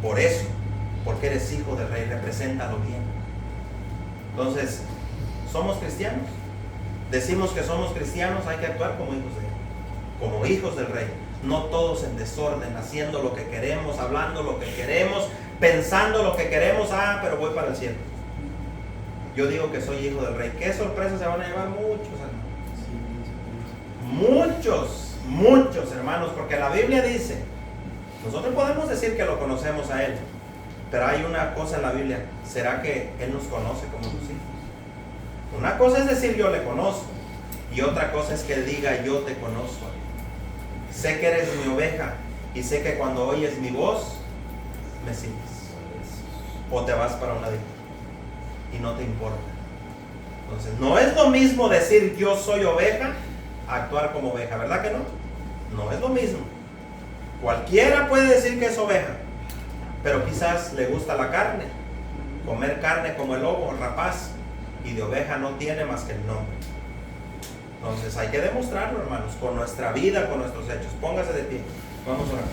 Por eso, porque eres hijo del rey, represéntalo bien. Entonces, somos cristianos. Decimos que somos cristianos, hay que actuar como hijos de él, como hijos del rey. No todos en desorden, haciendo lo que queremos, hablando lo que queremos, pensando lo que queremos. Ah, pero voy para el cielo. Yo digo que soy hijo del rey. ¿Qué sorpresas se van a llevar? Muchos hermanos, porque la Biblia dice, nosotros podemos decir que lo conocemos a él, pero hay una cosa en la Biblia, ¿será que él nos conoce como sus hijos? Una cosa es decir yo le conozco, y otra cosa es que él diga yo te conozco. Sé que eres mi oveja, y sé que cuando oyes mi voz me sigues, o te vas para un ladito y no te importa. Entonces no es lo mismo decir yo soy oveja a actuar como oveja, ¿verdad que no? No es lo mismo. Cualquiera puede decir que es oveja, pero quizás le gusta la carne, comer carne como el lobo, rapaz, y de oveja no tiene más que el nombre. Entonces hay que demostrarlo, hermanos, con nuestra vida, con nuestros hechos. Póngase de pie, vamos a orar.